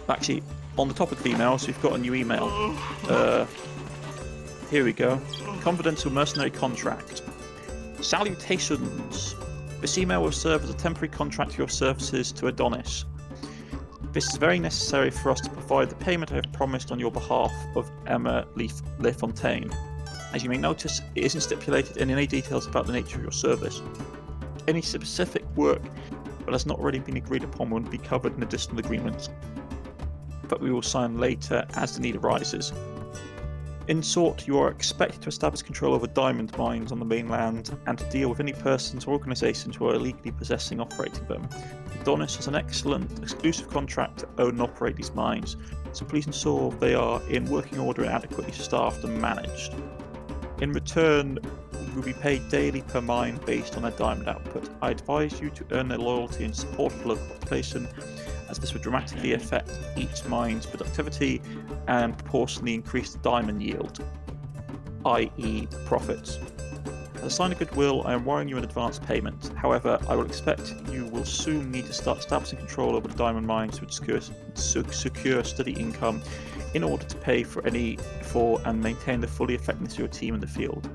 Actually, on the topic of emails, we've got a new email. Here we go. Confidential mercenary contract. Salutations. This email will serve as a temporary contract for your services to Adonis. This is very necessary for us to provide the payment I have promised on your behalf of Emma LeFontaine. As you may notice, it isn't stipulated in any details about the nature of your service. Any specific work that has not already been agreed upon will be covered in additional agreements, but we will sign later as the need arises. In short, you are expected to establish control over diamond mines on the mainland and to deal with any persons or organisations who are illegally possessing and operating them. Adonis has an excellent exclusive contract to own and operate these mines, so please ensure they are in working order and adequately staffed and managed. In return, you will be paid daily per mine based on their diamond output. I advise you to earn their loyalty and support of the local population, as this would dramatically affect each mine's productivity and proportionally increase the diamond yield, i.e. profits. As a sign of goodwill, I am wiring you an advance payment. However, I will expect you will soon need to start establishing control over the diamond mines to secure steady income in order to pay for and maintain the fully effectiveness of your team in the field.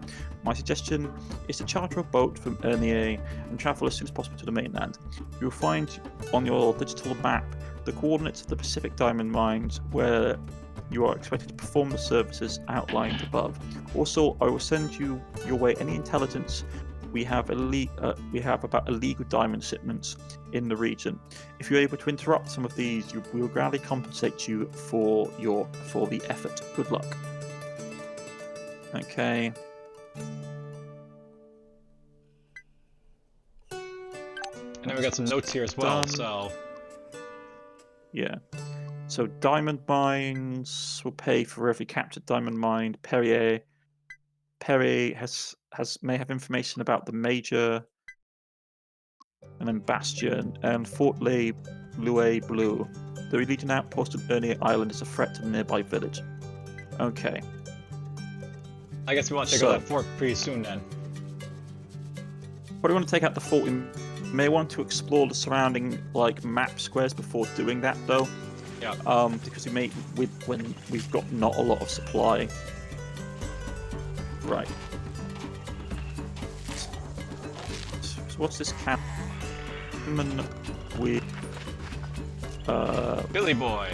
My suggestion is to charter a boat from Ernie and travel as soon as possible to the mainland. You will find on your digital map the coordinates of the Pacific diamond mines where you are expected to perform the services outlined above. Also, I will send your way any intelligence we have about illegal diamond shipments in the region. If you're able to interrupt some of these, we will gladly compensate you for the effort. Good luck. Okay. And then we got some notes here as well, so... Yeah. So diamond mines will pay for every captured diamond mine. Perrier may have information about the Major, and then Bastion, and Fort Le Bleu. The Legion outpost on Ernie Island is a threat to the nearby village. Okay. I guess we want to take out that fort pretty soon then. Probably want to take out the fort. We may want to explore the surrounding map squares before doing that, though. Yeah. Because when we've got not a lot of supply. Right. So what's this cannon with? Billy Boy.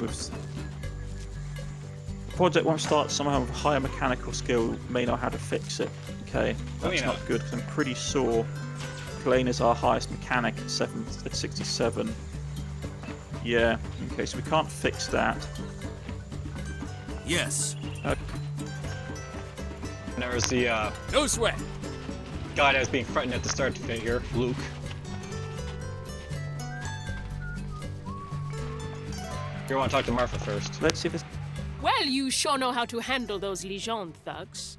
With the project won't start. Someone with higher mechanical skill may know how to fix it. Okay, that's not good because I'm pretty sure Klein is our highest mechanic at 67. Yeah. Okay, so we can't fix that. Yes. And there's the No sweat. guy that was being threatened at the start here, Luke. You want to talk to Martha first? Let's see if this. Well, you sure know how to handle those Legion thugs.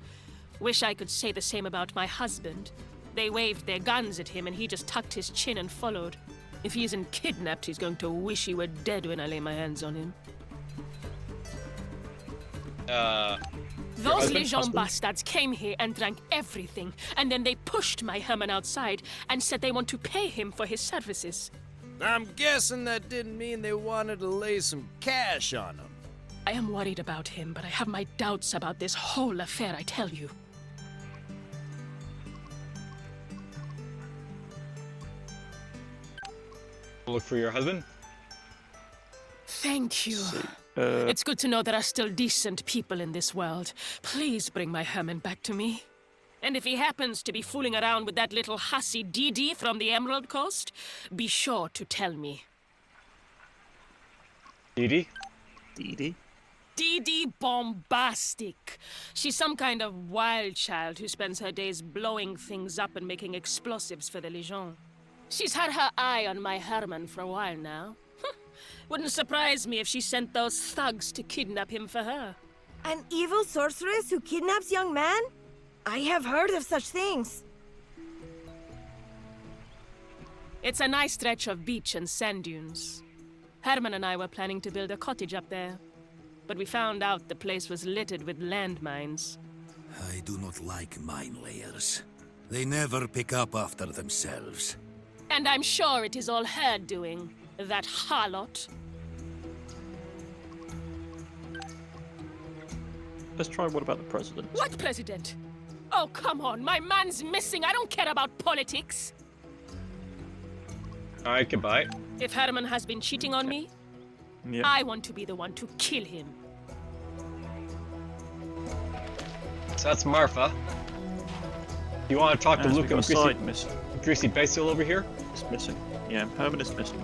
Wish I could say the same about my husband. They waved their guns at him and he just tucked his chin and followed. If he isn't kidnapped, he's going to wish he were dead when I lay my hands on him. Those Legion bastards came here and drank everything, and then they pushed my Herman outside and said they want to pay him for his services. I'm guessing that didn't mean they wanted to lay some cash on him. I am worried about him, but I have my doubts about this whole affair, I tell you. Look for your husband? Thank you. It's good to know there are still decent people in this world. Please bring my Herman back to me. And if he happens to be fooling around with that little hussy Dee from the Emerald Coast, be sure to tell me. Dee? Dee Bombastic. She's some kind of wild child who spends her days blowing things up and making explosives for the Legion. She's had her eye on my Herman for a while now. Wouldn't surprise me if she sent those thugs to kidnap him for her. An evil sorceress who kidnaps young man? I have heard of such things. It's a nice stretch of beach and sand dunes. Herman and I were planning to build a cottage up there, but we found out the place was littered with landmines. I do not like mine layers. They never pick up after themselves. And I'm sure it is all her doing, that harlot. Let's try what about the president? What president? Oh, come on, my man's missing. I don't care about politics. Alright, goodbye. If Herman has been cheating on me, I want to be the one to kill him. So that's Martha. You want to talk to Luke and Greasy Basil over here? It's missing. Yeah, Herman is missing.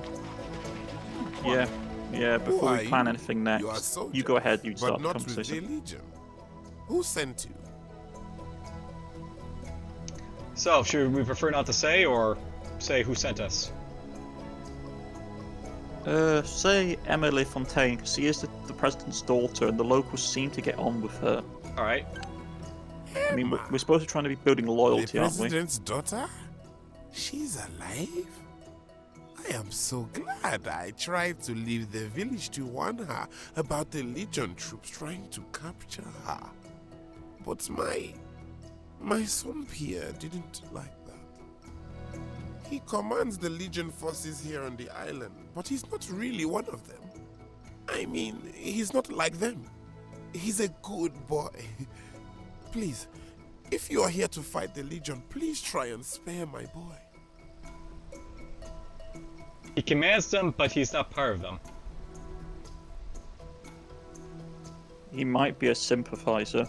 Yeah, before we plan anything next, you go ahead, you start the conversation. Who sent you? So, should we prefer not to say, or say who sent us? Say Emily Fontaine, because she is the president's daughter, and the locals seem to get on with her. Alright. I mean, we're supposed to be trying to be building loyalty, aren't we? The president's daughter? She's alive? I am so glad I tried to leave the village to warn her about the Legion troops trying to capture her. But my son Pierre didn't like that. He commands the Legion forces here on the island, but he's not really one of them. I mean, he's not like them. He's a good boy. Please, if you are here to fight the Legion, please try and spare my boy. He commands them, but he's not part of them. He might be a sympathizer.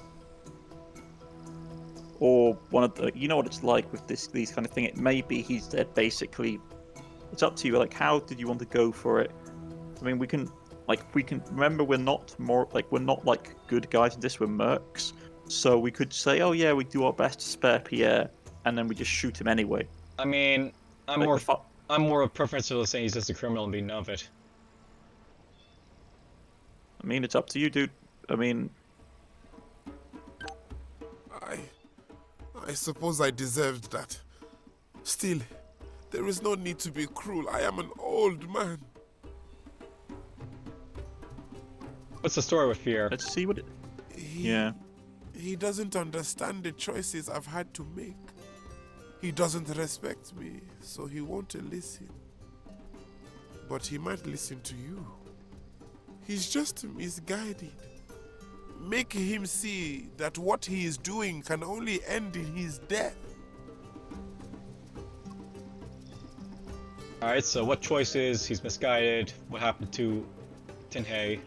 Or one of the, you know what it's like with these kind of thing. It may be he's there basically. It's up to you. Like, how did you want to go for it? I mean, we can remember we're not good guys in this. We're mercs, so we could say, oh yeah, we do our best to spare Pierre, and then we just shoot him anyway. I mean, I'm more of a preference to saying he's just a criminal and being none of it. I mean, it's up to you, dude. I mean, I suppose I deserved that. Still, there is no need to be cruel. I am an old man. What's the story with Pierre? Let's see what it... He doesn't understand the choices I've had to make. He doesn't respect me, so he won't listen. But he might listen to you. He's just misguided. Make him see that what he is doing can only end in his death. Alright, so what choices? He's misguided. What happened to Tinhei?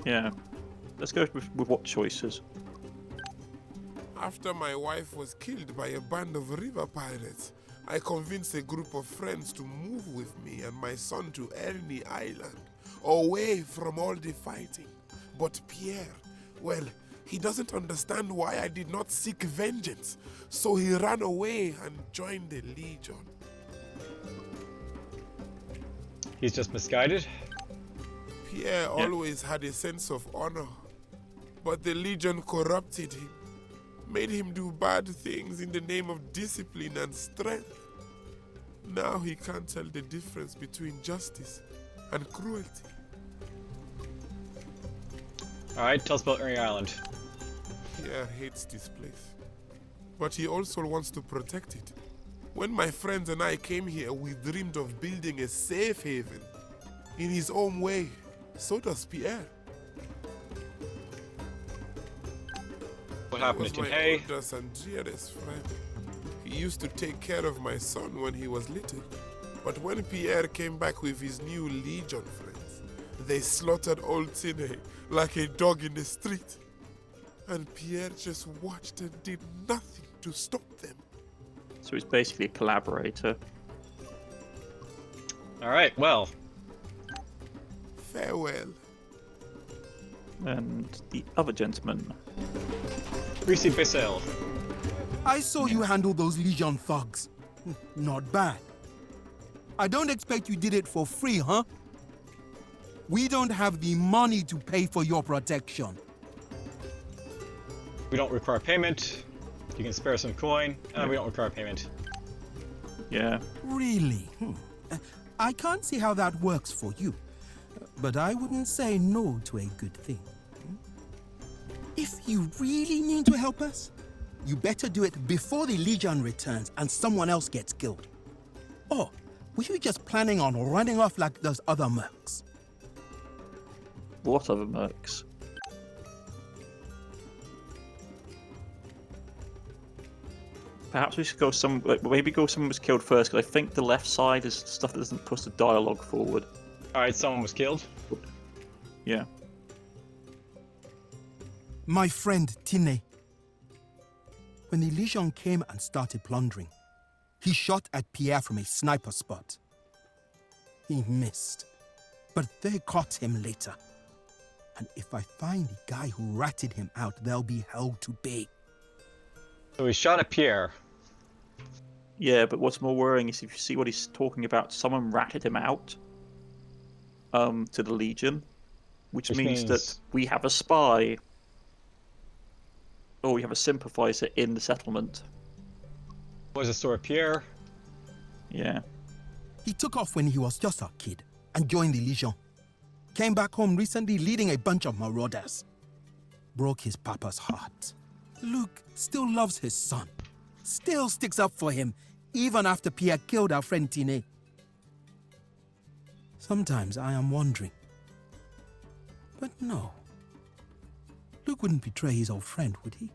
Yeah. Let's go with what choices. After my wife was killed by a band of river pirates, I convinced a group of friends to move with me and my son to Ernie Island, away from all the fighting. But Pierre, well, he doesn't understand why I did not seek vengeance, so he ran away and joined the Legion. He's just misguided? Pierre always had a sense of honor, but the Legion corrupted him, made him do bad things in the name of discipline and strength. Now he can't tell the difference between justice and cruelty. Alright, tell us about Ernie Island. Pierre hates this place, but he also wants to protect it. When my friends and I came here, we dreamed of building a safe haven. In his own way, so does Pierre. What happened to He was my Tinhei? oldest and dearest friend. He used to take care of my son when he was little. But when Pierre came back with his new Legion friends, they slaughtered old Tinhei like a dog in the street. And Pierre just watched and did nothing to stop them. So he's basically a collaborator. Alright, well. Farewell. And the other gentleman. Greasy Bissell. I saw you handle those Legion thugs. Not bad. I don't expect you did it for free, huh? We don't have the money to pay for your protection. We don't require payment. You can spare some coin. We don't require payment. Yeah. Really? I can't see how that works for you. But I wouldn't say no to a good thing. If you really need to help us, you better do it before the Legion returns and someone else gets killed. Or were you just planning on running off like those other mercs? What other mercs? Perhaps we should go maybe go someone was killed first, because I think the left side is stuff that doesn't push the dialogue forward. Alright, someone was killed? Yeah. My friend Tinhei. When the Legion came and started plundering, he shot at Pierre from a sniper spot. He missed, but they caught him later. And if I find the guy who ratted him out, they'll be held to pay. So he shot at Pierre. Yeah, but what's more worrying is if you see what he's talking about, someone ratted him out to the Legion, which means that we have a spy. Or we have a sympathizer in the settlement. Was it story of Pierre? Yeah. He took off when he was just a kid and joined the Legion. Came back home recently leading a bunch of marauders. Broke his papa's heart. Luke still loves his son. Still sticks up for him, even after Pierre killed our friend Tinhei. Sometimes I am wondering. But no. Luke wouldn't betray his old friend, would he?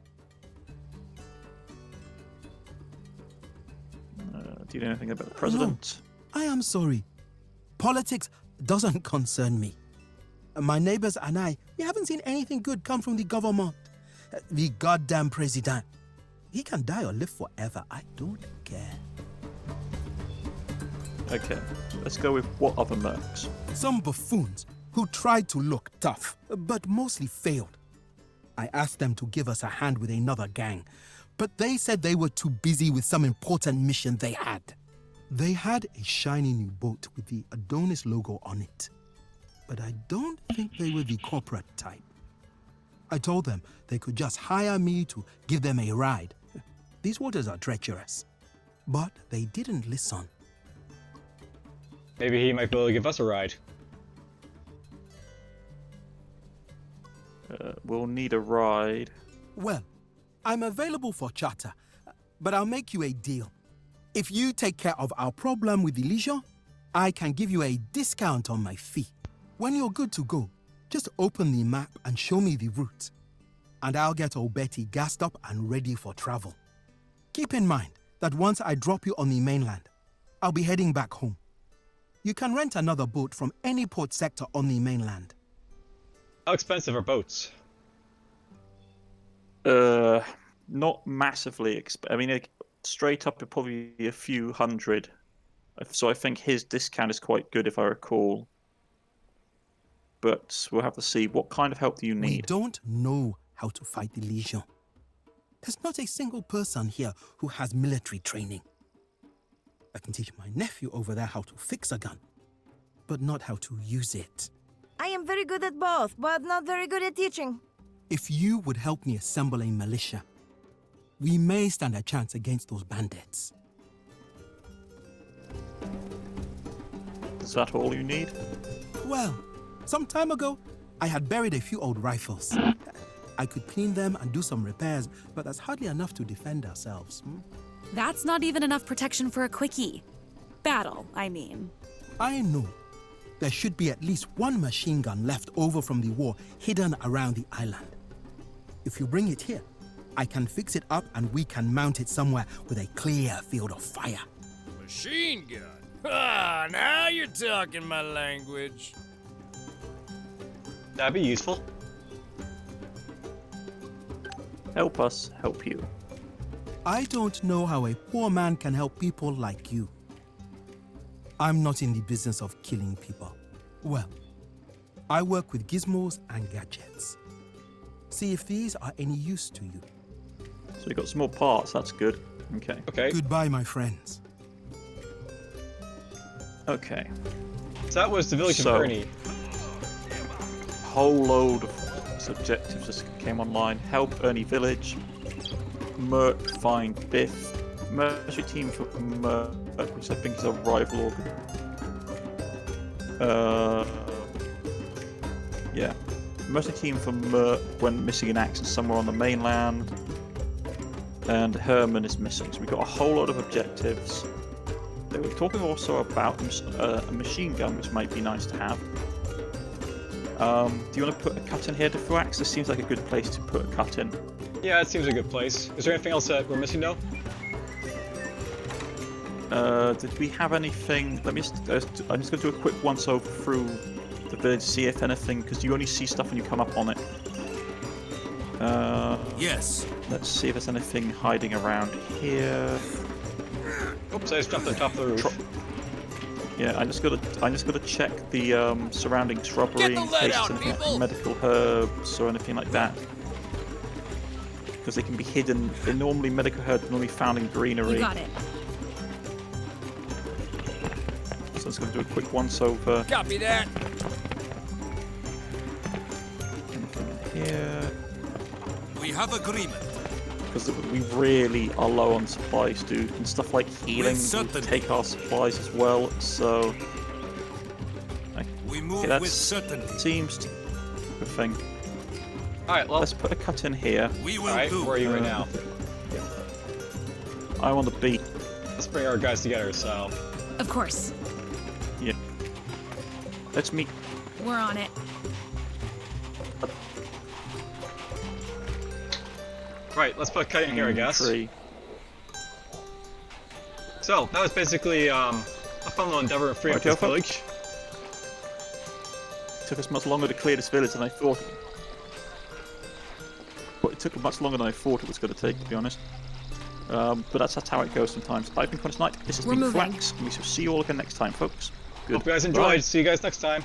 Do you know anything about the president? No, I am sorry. Politics doesn't concern me. My neighbors and I, we haven't seen anything good come from the government. The goddamn president. He can die or live forever. I don't care. Okay, let's go with what other mercs? Some buffoons who tried to look tough, but mostly failed. I asked them to give us a hand with another gang, but they said they were too busy with some important mission they had. They had a shiny new boat with the Adonis logo on it, but I don't think they were the corporate type. I told them they could just hire me to give them a ride. These waters are treacherous, but they didn't listen. Maybe he might be able to give us a ride. We'll need a ride. Well, I'm available for charter, but I'll make you a deal. If you take care of our problem with the Legion, I can give you a discount on my fee. When you're good to go, just open the map and show me the route. And I'll get old Betty gassed up and ready for travel. Keep in mind that once I drop you on the mainland, I'll be heading back home. You can rent another boat from any port sector on the mainland. How expensive are boats? Not massively I mean, straight up, it'd probably be a few hundred. So I think his discount is quite good, if I recall. But we'll have to see. What kind of help do you need? We don't know how to fight the Legion. There's not a single person here who has military training. I can teach my nephew over there how to fix a gun, but not how to use it. I am very good at both, but not very good at teaching. If you would help me assemble a militia, we may stand a chance against those bandits. Is that all you need? Well, some time ago, I had buried a few old rifles. I could clean them and do some repairs, but that's hardly enough to defend ourselves. That's not even enough protection for a quickie. Battle, I mean. I know. There should be at least one machine gun left over from the war hidden around the island. If you bring it here, I can fix it up and we can mount it somewhere with a clear field of fire. Machine gun? Ah, now you're talking my language. That'd be useful. Help us help you. I don't know how a poor man can help people like you. I'm not in the business of killing people. Well, I work with gizmos and gadgets. See if these are any use to you. So you got some more parts, that's good. Okay. Okay. Goodbye, my friends. Okay. So that was the village of Ernie. Whole load of objectives just came online. Help Ernie village. Merc find Biff. Mercy team for Merc, which I think is a rival organ. Yeah. Mercy team for Merc went missing in action somewhere on the mainland. And Herman is missing. So we've got a whole lot of objectives. They were talking also about a machine gun, which might be nice to have. Do you want to put a cut in here, DFuxa? This seems like a good place to put a cut in. Yeah, it seems a good place. Is there anything else that we're missing, though? Did we have anything? Let me I'm just going to do a quick once over through the village, see if anything, because you only see stuff when you come up on it. Yes. Let's see if there's anything hiding around here. Oops, I just jumped on top of the roof. Yeah, I just gotta check the surrounding shrubbery in case there's anything like medical herbs or anything like that. Because they can be hidden. They're normally medical herbs normally found in greenery. You got it. So I'm just gonna do a quick once over. Copy that. Anything in here? We have agreement. Because we really are low on supplies, dude, and stuff like healing will take our supplies as well. So we move that with certainty. Seems to be a thing. All right, well, let's put a cut in here. We will all right, do. Where are you right now? I'm on the beat. Let's bring our guys together. So. Of course. Yeah. Let's meet. We're on it. Right, let's put a cut in here, I guess. Tree. So, that was basically a fun little endeavor in freeing up this village. It took us much longer to clear this village than I thought. But it took much longer than I thought it was going to take, to be honest. But that's how it goes sometimes. I've been Cornish. This has been DFuxa, and we shall see you all again next time, folks. Good. Hope you guys enjoyed. See you guys next time.